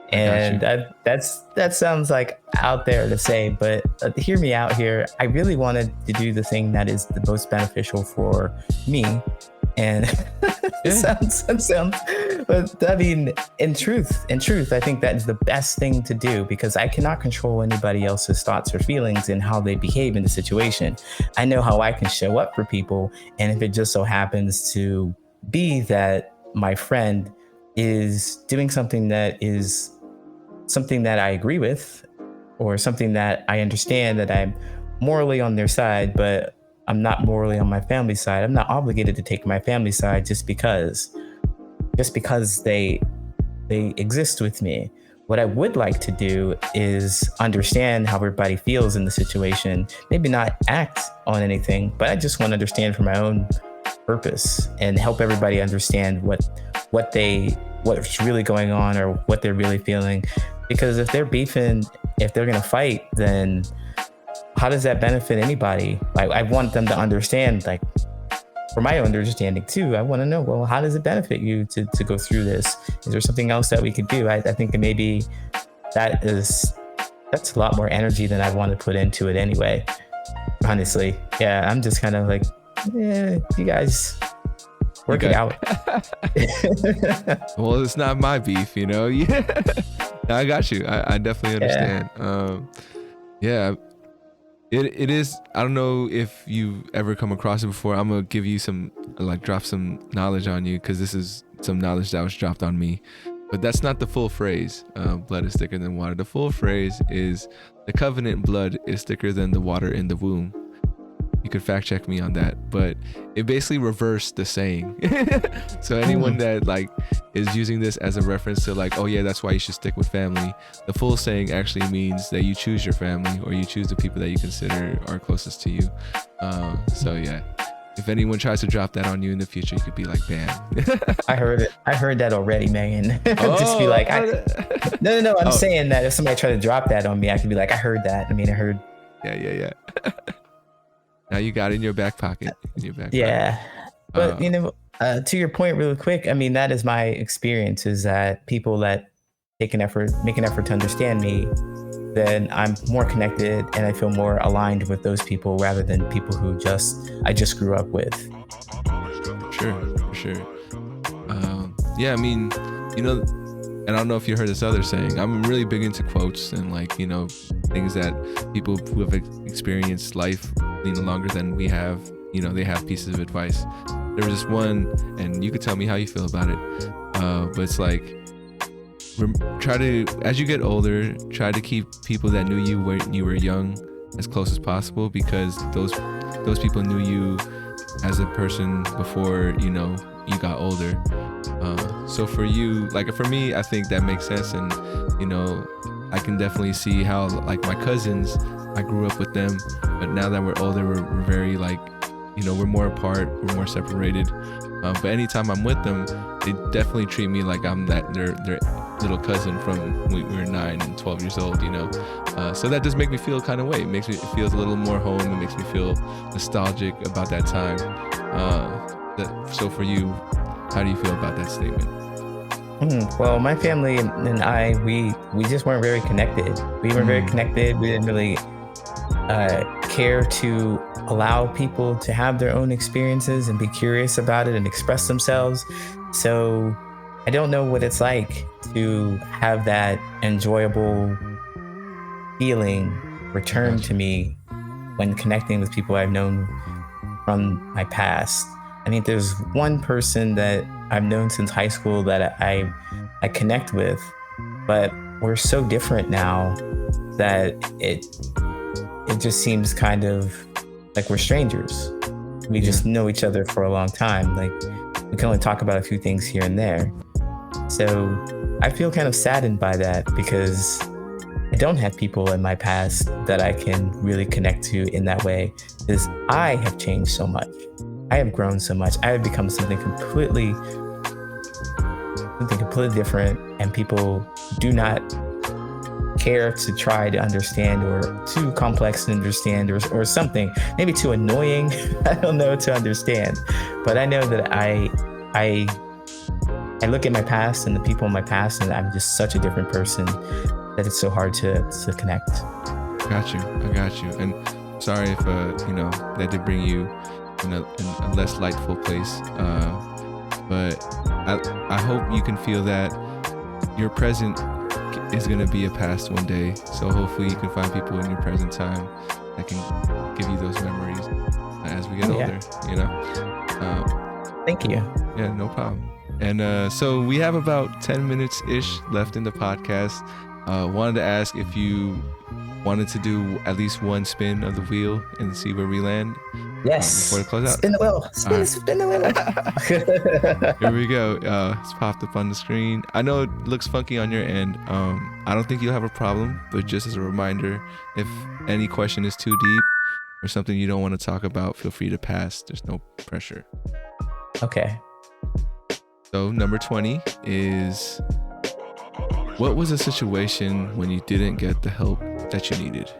And that sounds like out there to say, but hear me out here. I really wanted to do the thing that is the most beneficial for me. And it sounds, but I mean, in truth, I think that is the best thing to do, because I cannot control anybody else's thoughts or feelings and how they behave in the situation. I know how I can show up for people. And if it just so happens to be that my friend is doing something that I agree with, or something that I understand that I'm morally on their side, but I'm not morally on my family side, I'm not obligated to take my family side just because they exist with me. What I would like to do is understand how everybody feels in the situation, maybe not act on anything, but I just want to understand for my own purpose and help everybody understand what's really going on or what they're really feeling. Because if they're beefing, if they're gonna fight, then how does that benefit anybody? Like, I want them to understand, like, for my own understanding too, I want to know, well, how does it benefit you to go through this? Is there something else that we could do? I think that maybe that's a lot more energy than I want to put into it anyway. Honestly, yeah, I'm just kind of like, you guys work it out. Well, it's not my beef, you know. Yeah, I got you. I definitely understand. Yeah. It is. I don't know if you've ever come across it before. I'm gonna give you drop some knowledge on you, because this is some knowledge that was dropped on me. But that's not the full phrase. Blood is thicker than water. The full phrase is, the covenant blood is thicker than the water in the womb. You could fact check me on that, but it basically reversed the saying. So anyone that is using this as a reference to oh yeah, that's why you should stick with family, the full saying actually means that you choose your family, or you choose the people that you consider are closest to you. So yeah, if anyone tries to drop that on you in the future, you could be like, bam. I heard that already, man. Just be like, no. I'm saying that if somebody tried to drop that on me, I could be like, I heard that. I heard. Yeah. Now you got it in your back pocket. Yeah. But, to your point really quick, that is my experience, is that people that make an effort to understand me, then I'm more connected and I feel more aligned with those people rather than people who I just grew up with. For sure. Yeah, and I don't know if you heard this other saying, I'm really big into quotes and things that people who have experienced life longer than we have, they have pieces of advice. There was this one, and you could tell me how you feel about it, but it's as you get older, try to keep people that knew you when you were young as close as possible, because those people knew you as a person before, you know, you got older. So for you, like for me, I think that makes sense. And, you know, I can definitely see how, like my cousins, I grew up with them, but now that we're older, we're very like, you know, we're more apart, we're more separated. But anytime I'm with them, they definitely treat me like I'm their little cousin from when we were 9 and 12 years old, you know. So that does make me feel kind of way. It feels a little more home. It makes me feel nostalgic about that time. So for you, how do you feel about that statement? Well, my family and I, we just weren't very connected. We weren't very connected. We didn't really care to allow people to have their own experiences and be curious about it and express themselves. So I don't know what it's like to have that enjoyable feeling return to me when connecting with people I've known from my past. I think there's one person that I've known since high school that I connect with, but we're so different now that it just seems kind of like we're strangers. We just know each other for a long time. Like we can only talk about a few things here and there. So I feel kind of saddened by that because I don't have people in my past that I can really connect to in that way, because I have changed so much. I have grown so much. I have become something completely different, and people do not care to try to understand, or too complex to understand, or something, maybe too annoying, I don't know, to understand. But I know that I look at my past and the people in my past, and I'm just such a different person that it's so hard to connect. I got you. And sorry if you know, that did bring you in a less lightful place. But I hope you can feel that your present is going to be a past one day. So hopefully you can find people in your present time that can give you those memories as we get older, you know? Thank you. Yeah, no problem. And so we have about 10 minutes-ish left in the podcast. Wanted to ask if you wanted to do at least one spin of the wheel and see where we land. Yes. Before the closeout. Spin the wheel. Spin the wheel. Here we go. It's popped up on the screen. I know it looks funky on your end. I don't think you'll have a problem, but just as a reminder, if any question is too deep or something you don't want to talk about, feel free to pass. There's no pressure. Okay. So number 20 is, what was a situation when you didn't get the help that you needed?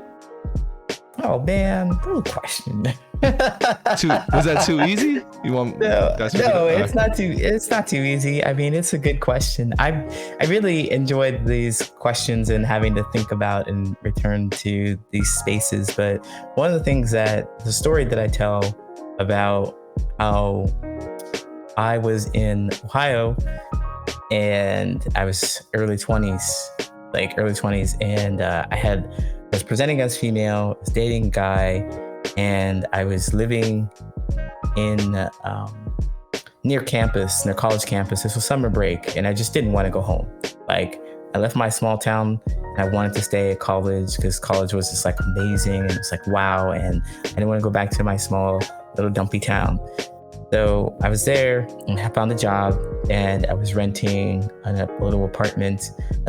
Oh man, good question. Was that too easy? You want? No, it's not too. It's not too easy. I mean, it's a good question. I really enjoyed these questions and having to think about and return to these spaces. But one of the things the story that I tell about how I was in Ohio and I was early 20s, and I was presenting as female, was dating a guy, and I was living in near college campus. This was summer break, and I just didn't want to go home. Like, I left my small town and I wanted to stay at college because college was just like amazing, and it was like wow, and I didn't want to go back to my small little dumpy town. So I was there and I found a job, and I was renting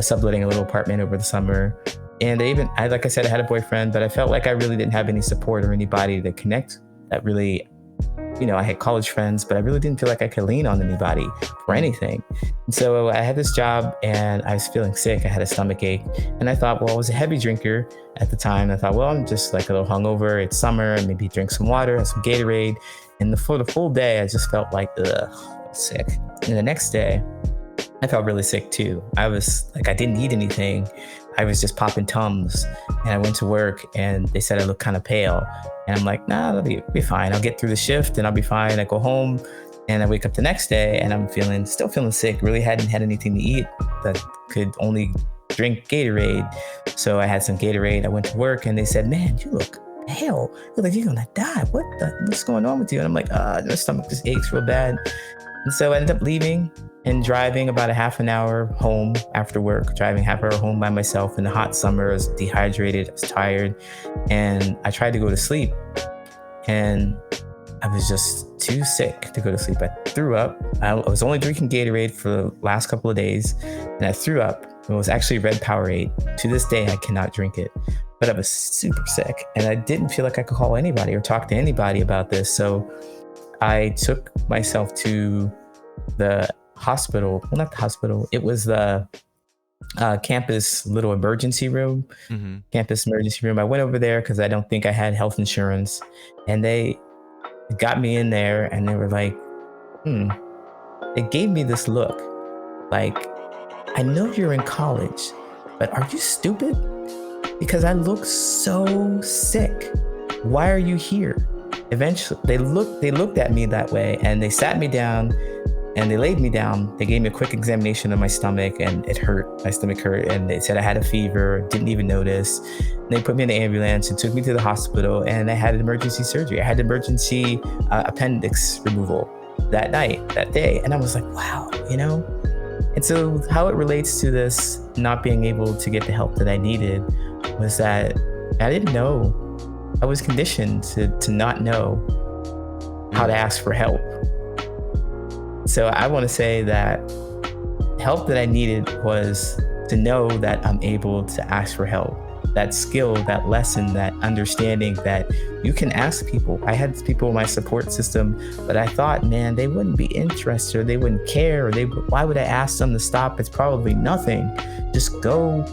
subletting a little apartment over the summer. And like I said, I had a boyfriend, but I felt like I really didn't have any support or anybody to connect that really, you know, I had college friends, but I really didn't feel like I could lean on anybody for anything. And so I had this job and I was feeling sick. I had a stomach ache, and I thought, well, I was a heavy drinker at the time. I thought, well, I'm just like a little hungover. It's summer, and maybe drink some water, have some Gatorade. And for the full day, I just felt like sick. And the next day, I felt really sick too. I was like, I didn't eat anything. I was just popping Tums, and I went to work and they said I looked kind of pale. And I'm like, nah, that'll be fine. I'll get through the shift and I'll be fine. I go home and I wake up the next day and I'm still feeling sick. Really hadn't had anything to eat, that could only drink Gatorade. So I had some Gatorade. I went to work and they said, man, you look pale. You look like you're gonna die. What's going on with you? And I'm like, my stomach just aches real bad. And so I ended up leaving and driving about a half an hour home after work, driving half an hour home by myself in the hot summer. I was dehydrated, I was tired, and I tried to go to sleep. And I was just too sick to go to sleep. I threw up. I was only drinking Gatorade for the last couple of days, and I threw up. It was actually red Powerade. To this day, I cannot drink it, but I was super sick, and I didn't feel like I could call anybody or talk to anybody about this. So I took myself to the hospital. Well, not the hospital. It was the campus little emergency room, campus emergency room. I went over there because I don't think I had health insurance, and they got me in there, and they were like, they gave me this look like, I know you're in college, but are you stupid? Because I look so sick. Why are you here? Eventually, they looked at me that way, and they sat me down and they laid me down. They gave me a quick examination of my stomach, and it hurt. My stomach hurt, and they said I had a fever, didn't even notice. And they put me in the ambulance and took me to the hospital, and I had an emergency surgery. I had emergency appendix removal that day. And I was like, wow, And so how it relates to this not being able to get the help that I needed was that I didn't know. I was conditioned to not know how to ask for help. So I want to say that help that I needed was to know that I'm able to ask for help. That skill, that lesson, that understanding that you can ask people. I had people in my support system, but I thought, man, they wouldn't be interested, or they wouldn't care, or why would I ask them to stop? It's probably nothing. Just go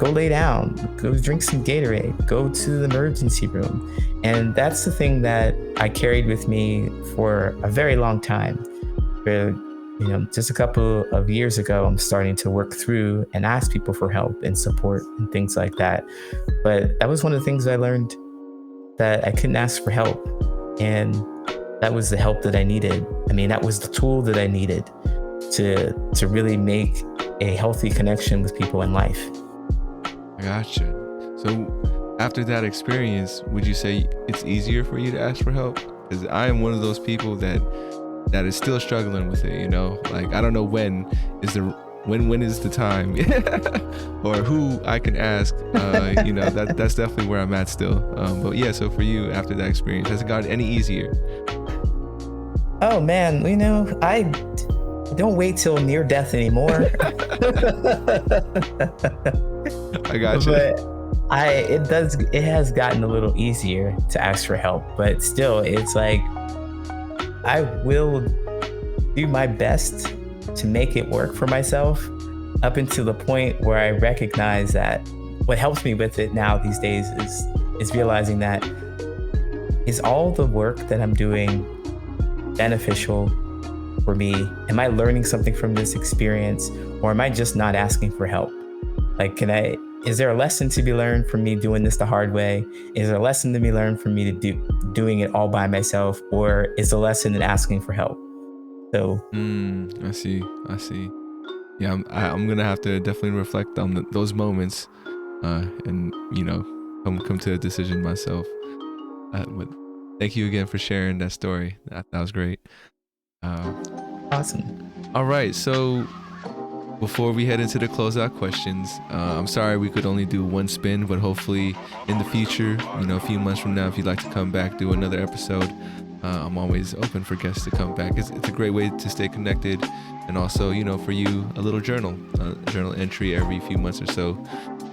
lay down, go drink some Gatorade, go to the emergency room. And that's the thing that I carried with me for a very long time. Where, just a couple of years ago, I'm starting to work through and ask people for help and support and things like that. But that was one of the things I learned, that I couldn't ask for help. And that was the help that I needed. That was the tool that I needed to really make a healthy connection with people in life. Gotcha. So after that experience, would you say it's easier for you to ask for help? Because I am one of those people that is still struggling with it, Like, I don't know when is the time or who I can ask. That's definitely where I'm at still. But yeah, so for you, after that experience, has it gotten any easier? Oh man, I don't wait till near death anymore. I got you. But it has gotten a little easier to ask for help, but still, it's like, I will do my best to make it work for myself, up until the point where I recognize that what helps me with it now these days is realizing that, is all the work that I'm doing beneficial for me? Am I learning something from this experience, or am I just not asking for help? Like, is there a lesson to be learned from me doing this the hard way? Is there a lesson to be learned from me doing it all by myself? Or is the lesson in asking for help? So I see. Yeah, I'm gonna have to definitely reflect on those moments, and come to a decision myself. But thank you again for sharing that story. That was great. Awesome. All right, so before we head into the closeout questions, I'm sorry we could only do one spin, but hopefully in the future, a few months from now, if you'd like to come back, do another episode, I'm always open for guests to come back. It's a great way to stay connected, and also, for you, a little journal entry every few months or so,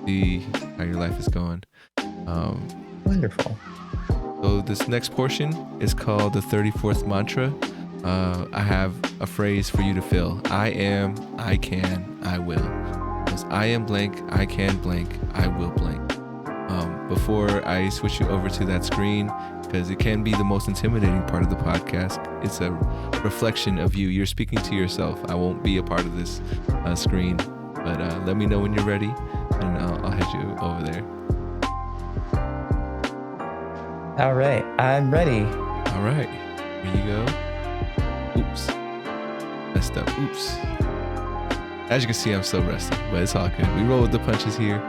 see how your life is going. Wonderful. So this next portion is called the 34th mantra. I have a phrase for you to fill. I am, I can, I will. Because I am blank, I can blank, I will blank. Before I switch you over to that screen, because it can be the most intimidating part of the podcast, it's a reflection of you. You're speaking to yourself. I won't be a part of this screen, but let me know when you're ready, and I'll head you over there. All right, I'm ready. All right, here you go. Oops. Messed up. Oops. As you can see, I'm still resting, but it's all good. We roll with the punches here.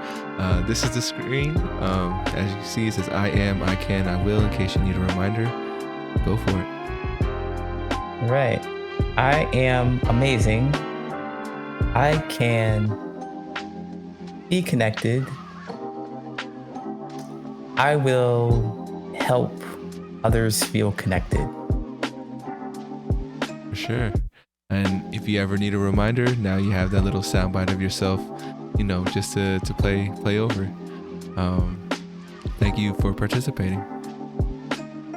This is the screen. As you can see, it says I am, I can, I will, in case you need a reminder. Go for it. All right. I am amazing. I can be connected. I will help others feel connected. For sure. And if you ever need a reminder, now you have that little soundbite of yourself, just to play over. Thank you for participating.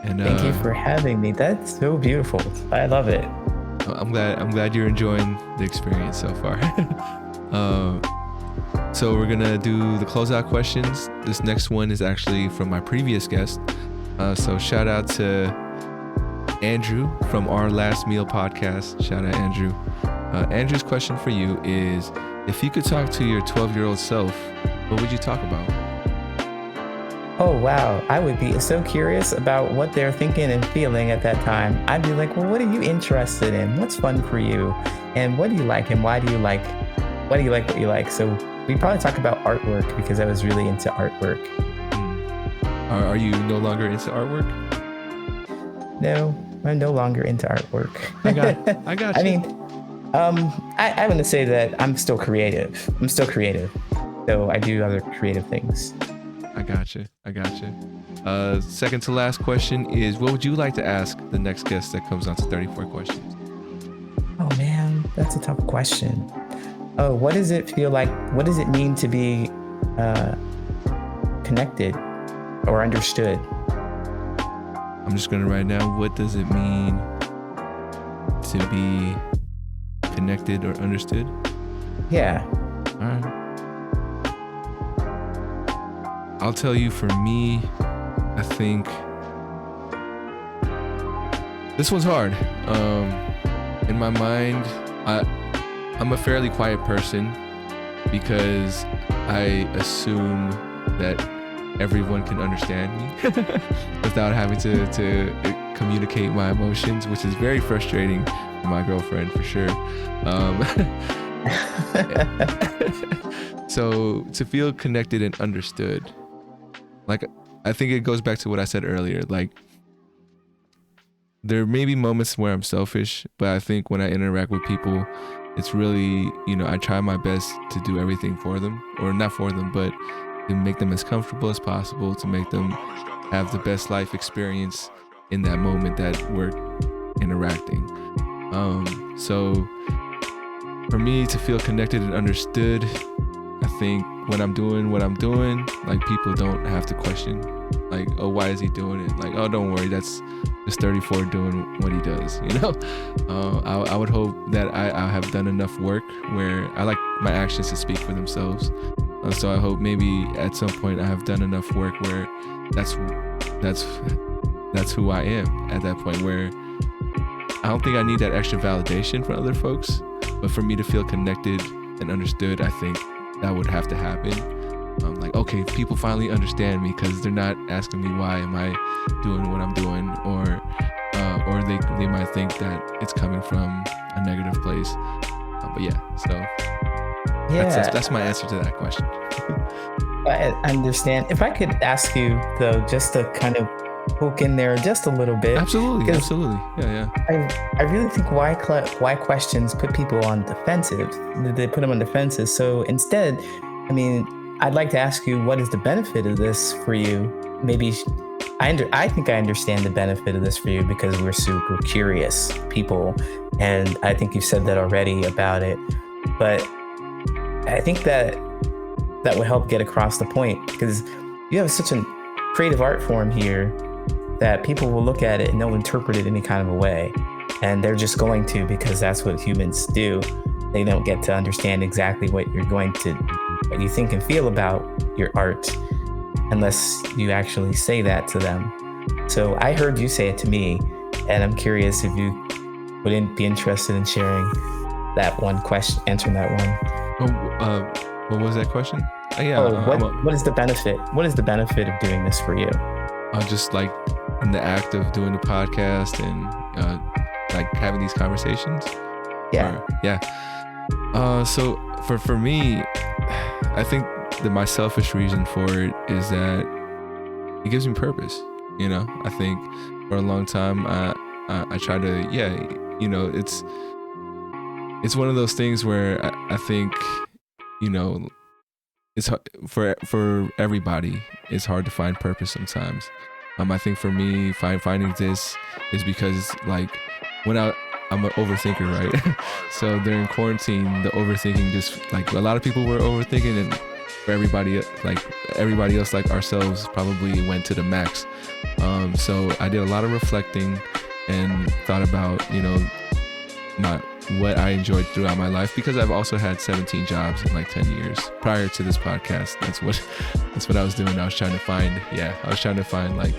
And Thank you for having me. That's so beautiful. I love it. I'm glad you're enjoying the experience so far. So we're gonna do the closeout questions. This next one is actually from my previous guest. So shout out to Andrew from our Last Meal podcast. Shout out Andrew. Andrew's question for you is, if you could talk to your 12-year-old self, what would you talk about? Oh, wow. I would be so curious about what they're thinking and feeling at that time. I'd be like, well, what are you interested in? What's fun for you? And what do you like? And why do you like what you like? So we'd probably talk about artwork, because I was really into artwork. Are you no longer into artwork? No, I'm no longer into artwork. I got you. I mean, I want to say that I'm still creative. So I do other creative things. I got you. Second to last question is, what would you like to ask the next guest that comes on to 34 Questions? Oh man, that's a tough question. Oh, what does it feel like? What does it mean to be connected or understood? I'm just going to write down, what does it mean to be connected or understood? Yeah. All right. I'll tell you, for me, I think this one's hard. In my mind, I'm a fairly quiet person, because I assume that everyone can understand me without having to communicate my emotions, which is very frustrating for my girlfriend, for sure. So to feel connected and understood, like, I think it goes back to what I said earlier. Like, there may be moments where I'm selfish, but I think when I interact with people, it's really, I try my best to do everything for them, or not for them, but to make them as comfortable as possible, to make them have the best life experience in that moment that we're interacting. So for me to feel connected and understood, I think when I'm doing what I'm doing, like, people don't have to question, like, oh, why is he doing it? Like, oh, don't worry, that's just 34 doing what he does, I would hope that I have done enough work where I like my actions to speak for themselves. So I hope maybe at some point I have done enough work where that's who I am at that point, where I don't think I need that extra validation from other folks, but for me to feel connected and understood, I think that would have to happen. Like, okay, people finally understand me, because they're not asking me why am I doing what I'm doing, or they might think that it's coming from a negative place. But yeah, so that's my answer to that question. I understand. If I could ask you, though, just to kind of poke in there just a little bit. Absolutely. Yeah. I really think why questions put people on defensive. They put them on defensive. So instead, I mean, I'd like to ask you, what is the benefit of this for you? Maybe I think I understand the benefit of this for you, because we're super curious people, and I think you've said that already about it. But I think that would help get across the point, because you have such a creative art form here that people will look at it and they'll interpret it any kind of a way, and they're just going to, because that's what humans do. They don't get to understand exactly what you think and feel about your art unless you actually say that to them. So I heard you say it to me, and I'm curious if you wouldn't be interested in sharing that one question, answering that one. What was that question? What is the benefit? What is the benefit of doing this for you? Just like in the act of doing the podcast and like having these conversations. Yeah. So for me, I think that my selfish reason for it is that it gives me purpose. I think for a long time I try to, it's one of those things where I think, it's hard, for everybody, it's hard to find purpose sometimes. I think for me, finding this is because like when I'm an overthinker, right? So during quarantine, the overthinking just like a lot of people were overthinking, and for everybody else like ourselves probably went to the max. So I did a lot of reflecting and thought about, what I enjoyed throughout my life, because I've also had 17 jobs in like 10 years prior to this podcast. That's what I was doing. I was trying to find like,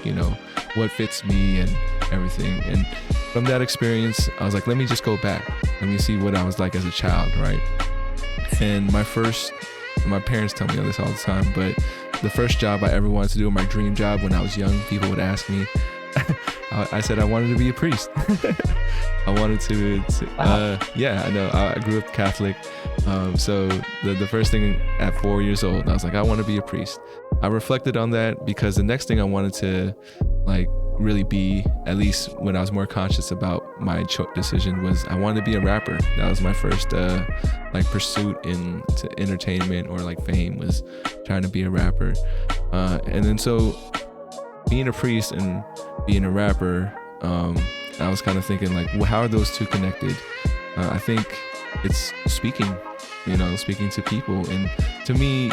what fits me and everything. And from that experience, I was like, let me just go back. Let me see what I was like as a child, right? And my parents tell me this all the time, but the first job I ever wanted to do, my dream job when I was young, people would ask me, I said I wanted to be a priest. I wanted to I know. I grew up Catholic. So the first thing at 4 years old, I was like, I want to be a priest. I reflected on that because the next thing I wanted to like really be, at least when I was more conscious about my decision, was I wanted to be a rapper. That was my first like pursuit into entertainment or like fame, was trying to be a rapper. And then so being a priest and being a rapper, I was kind of thinking like, well, how are those two connected? I think it's speaking to people. And to me,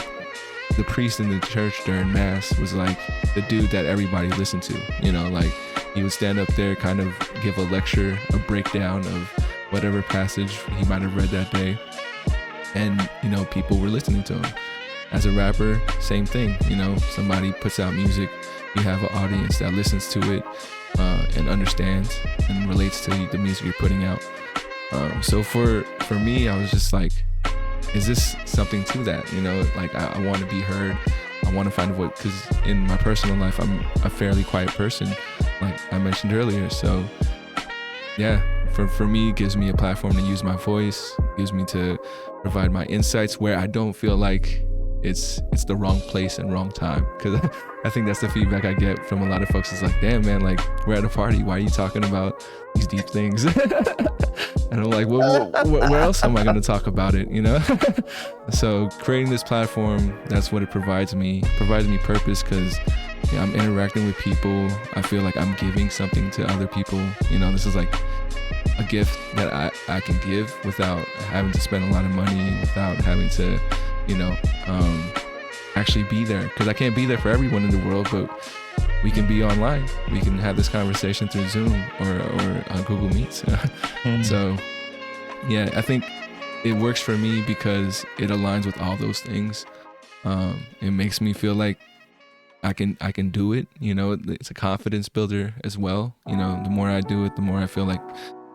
the priest in the church during mass was like the dude that everybody listened to, like he would stand up there, kind of give a lecture, a breakdown of whatever passage he might have read that day. And, people were listening to him. As a rapper, same thing, somebody puts out music, you have an audience that listens to it and understands and relates to the music you're putting out. So for me, I was just like, is this something to that? Like I want to be heard. I want to find a voice, because in my personal life, I'm a fairly quiet person, like I mentioned earlier. So yeah, for me, it gives me a platform to use my voice, gives me to provide my insights where I don't feel like it's the wrong place and wrong time. Because I think that's the feedback I get from a lot of folks. It's like, damn man, like we're at a party, why are you talking about these deep things? And I'm like, well, where else am I going to talk about it, So creating this platform, that's what it provides me purpose, because I'm interacting with people. I feel like I'm giving something to other people. This is like a gift that I can give without having to spend a lot of money, without having to actually be there, because I can't be there for everyone in the world, but we can be online. We can have this conversation through Zoom or Google Meets. So yeah, I think it works for me because it aligns with all those things. It makes me feel like I can do it. It's a confidence builder as well. The more I do it, the more I feel like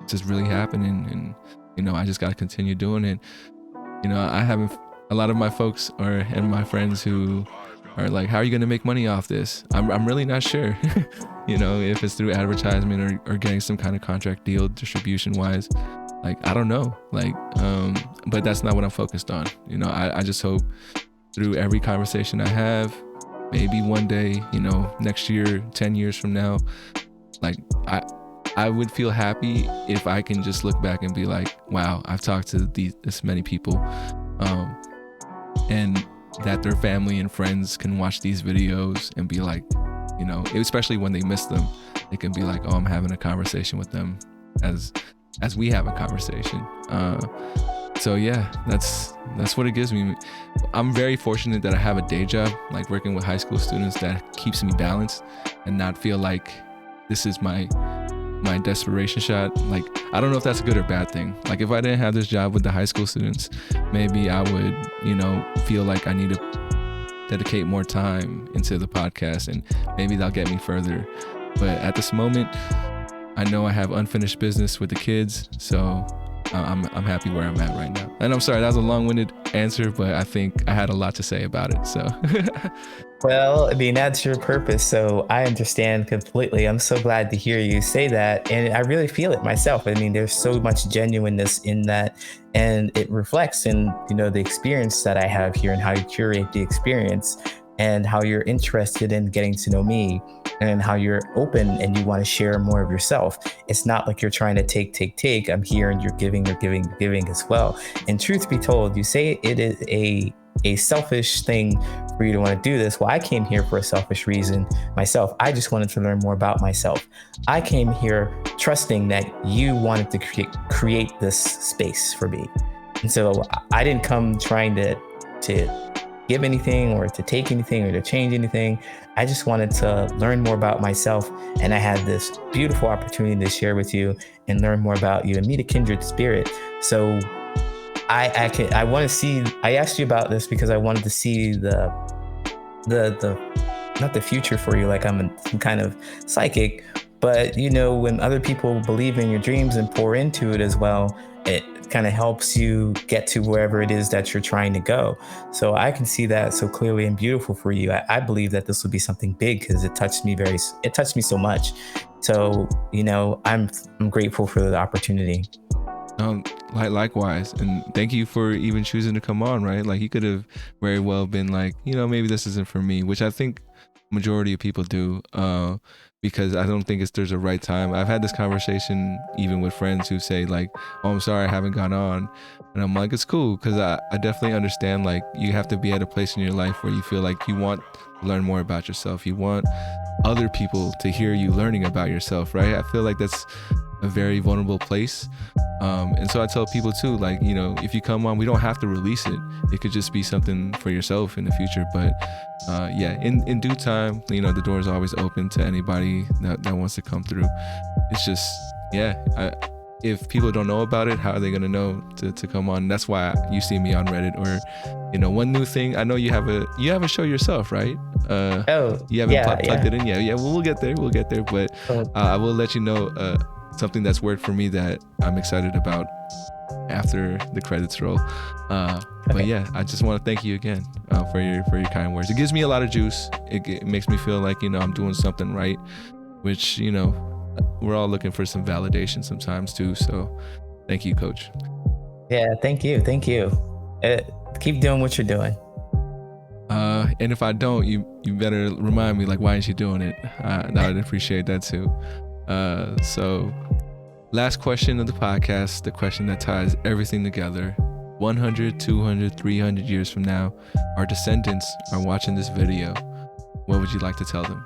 it's just really happening, and I just got to continue doing it. I haven't. A lot of my folks and my friends who are like, how are you going to make money off this? I'm really not sure, if it's through advertisement or getting some kind of contract deal distribution wise. Like, I don't know, but that's not what I'm focused on. I just hope through every conversation I have, maybe one day, next year, 10 years from now, like I would feel happy if I can just look back and be like, wow, I've talked to this many people, and that their family and friends can watch these videos and be like, especially when they miss them, they can be like, oh, I'm having a conversation with them as we have a conversation. So yeah, that's what it gives me. I'm very fortunate that I have a day job, like working with high school students, that keeps me balanced and not feel like this is my desperation shot. Like, I don't know if that's a good or bad thing. Like, if I didn't have this job with the high school students, maybe I would, feel like I need to dedicate more time into the podcast, and maybe that'll get me further. But at this moment, I know I have unfinished business with the kids, so I'm happy where I'm at right now. And I'm sorry, that was a long-winded answer, but I think I had a lot to say about it, so. Well, that's your purpose, so I understand completely. I'm so glad to hear you say that, and I really feel it myself. There's so much genuineness in that, and it reflects in, the experience that I have here and how you curate the experience and how you're interested in getting to know me and how you're open and you want to share more of yourself. It's not like you're trying to take. I'm here and you're giving as well. And truth be told, you say it is a selfish thing for you to want to do this? Well, I came here for a selfish reason myself. I just wanted to learn more about myself. I came here trusting that you wanted to create this space for me. And so I didn't come trying to give anything or to take anything or to change anything. I just wanted to learn more about myself. And I had this beautiful opportunity to share with you and learn more about you and meet a kindred spirit. So I asked you about this because I wanted to see the not the future for you, like I'm some kind of psychic, but when other people believe in your dreams and pour into it as well, it kind of helps you get to wherever it is that you're trying to go. So I can see that so clearly and beautiful for you. I believe that this will be something big because it touched me so much. So I'm grateful for the opportunity. Likewise, and thank you for even choosing to come on, right? Like, you could have very well been like, maybe this isn't for me, which I think majority of people do, because I don't think there's a right time. I've had this conversation even with friends who say like, oh, I'm sorry I haven't gone on, and I'm like, it's cool, because I definitely understand, like, you have to be at a place in your life where you feel like you want to learn more about yourself. You want other people to hear you learning about yourself, right? I feel like that's a very vulnerable place. And so I tell people too, like, if you come on, we don't have to release it. It could just be something for yourself in the future. But in due time, the door is always open to anybody that wants to come through. It's just, if people don't know about it, how are they going to know to come on? That's why you see me on Reddit, or, one new thing. I know you have a show yourself, right? You haven't plugged it in yet. Yeah, well, we'll get there. But I will let you know, something that's worked for me that I'm excited about after the credits roll. But yeah, I just want to thank you again for your kind words. It gives me a lot of juice. It makes me feel like I'm doing something right, which we're all looking for some validation sometimes too. So thank you, Coach. Yeah, thank you. Keep doing what you're doing. And if I don't, you better remind me, like, why aren't you doing it? I'd appreciate that too. So last question of the podcast, the question that ties everything together. 100, 200, 300 years from now, our descendants are watching this video. What would you like to tell them?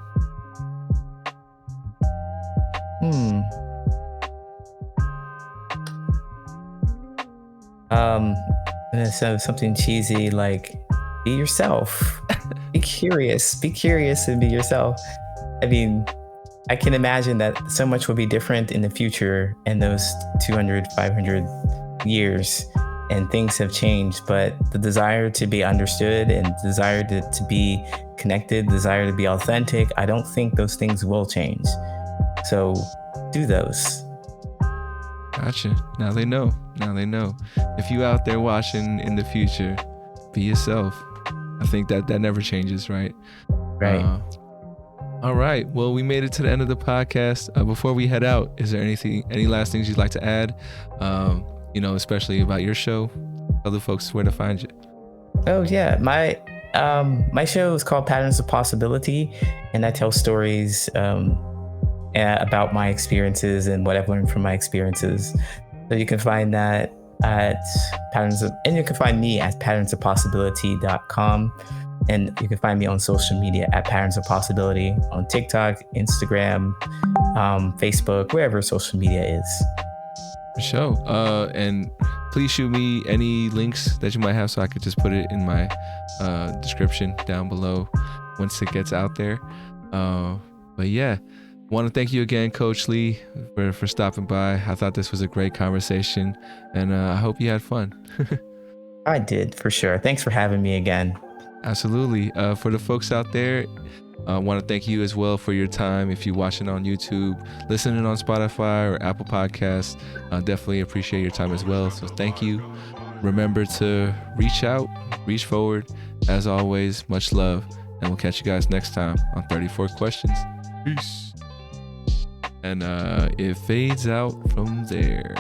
So something cheesy like, be yourself. Be curious and be yourself. I mean, I can imagine that so much will be different in the future in those 200, 500 years, and things have changed, but the desire to be understood and desire to be connected, desire to be authentic, I don't think those things will change. So do those. Gotcha. Now they know. If you out there watching in the future, be yourself. I think that never changes, right? Right. All right. Well, we made it to the end of the podcast. Before we head out, is there any last things you'd like to add? Especially about your show, other folks where to find you. Oh yeah, my show is called Patterns of Possibility, and I tell stories about my experiences and what I've learned from my experiences. So you can find that at and you can find me at patternsofpossibility.com. And you can find me on social media at Patterns of Possibility on TikTok, Instagram, Facebook, wherever social media is. For sure. And please shoot me any links that you might have so I could just put it in my description down below once it gets out there. But yeah, want to thank you again, Coach Lee, for stopping by. I thought this was a great conversation, and I hope you had fun. I did, for sure. Thanks for having me again. Absolutely. For the folks out there, I want to thank you as well for your time. If you're watching on YouTube, listening on Spotify or Apple Podcasts, definitely appreciate your time as well. So thank you. Remember to reach out, reach forward. As always, much love, and we'll catch you guys next time on 34 Questions. Peace. And it fades out from there.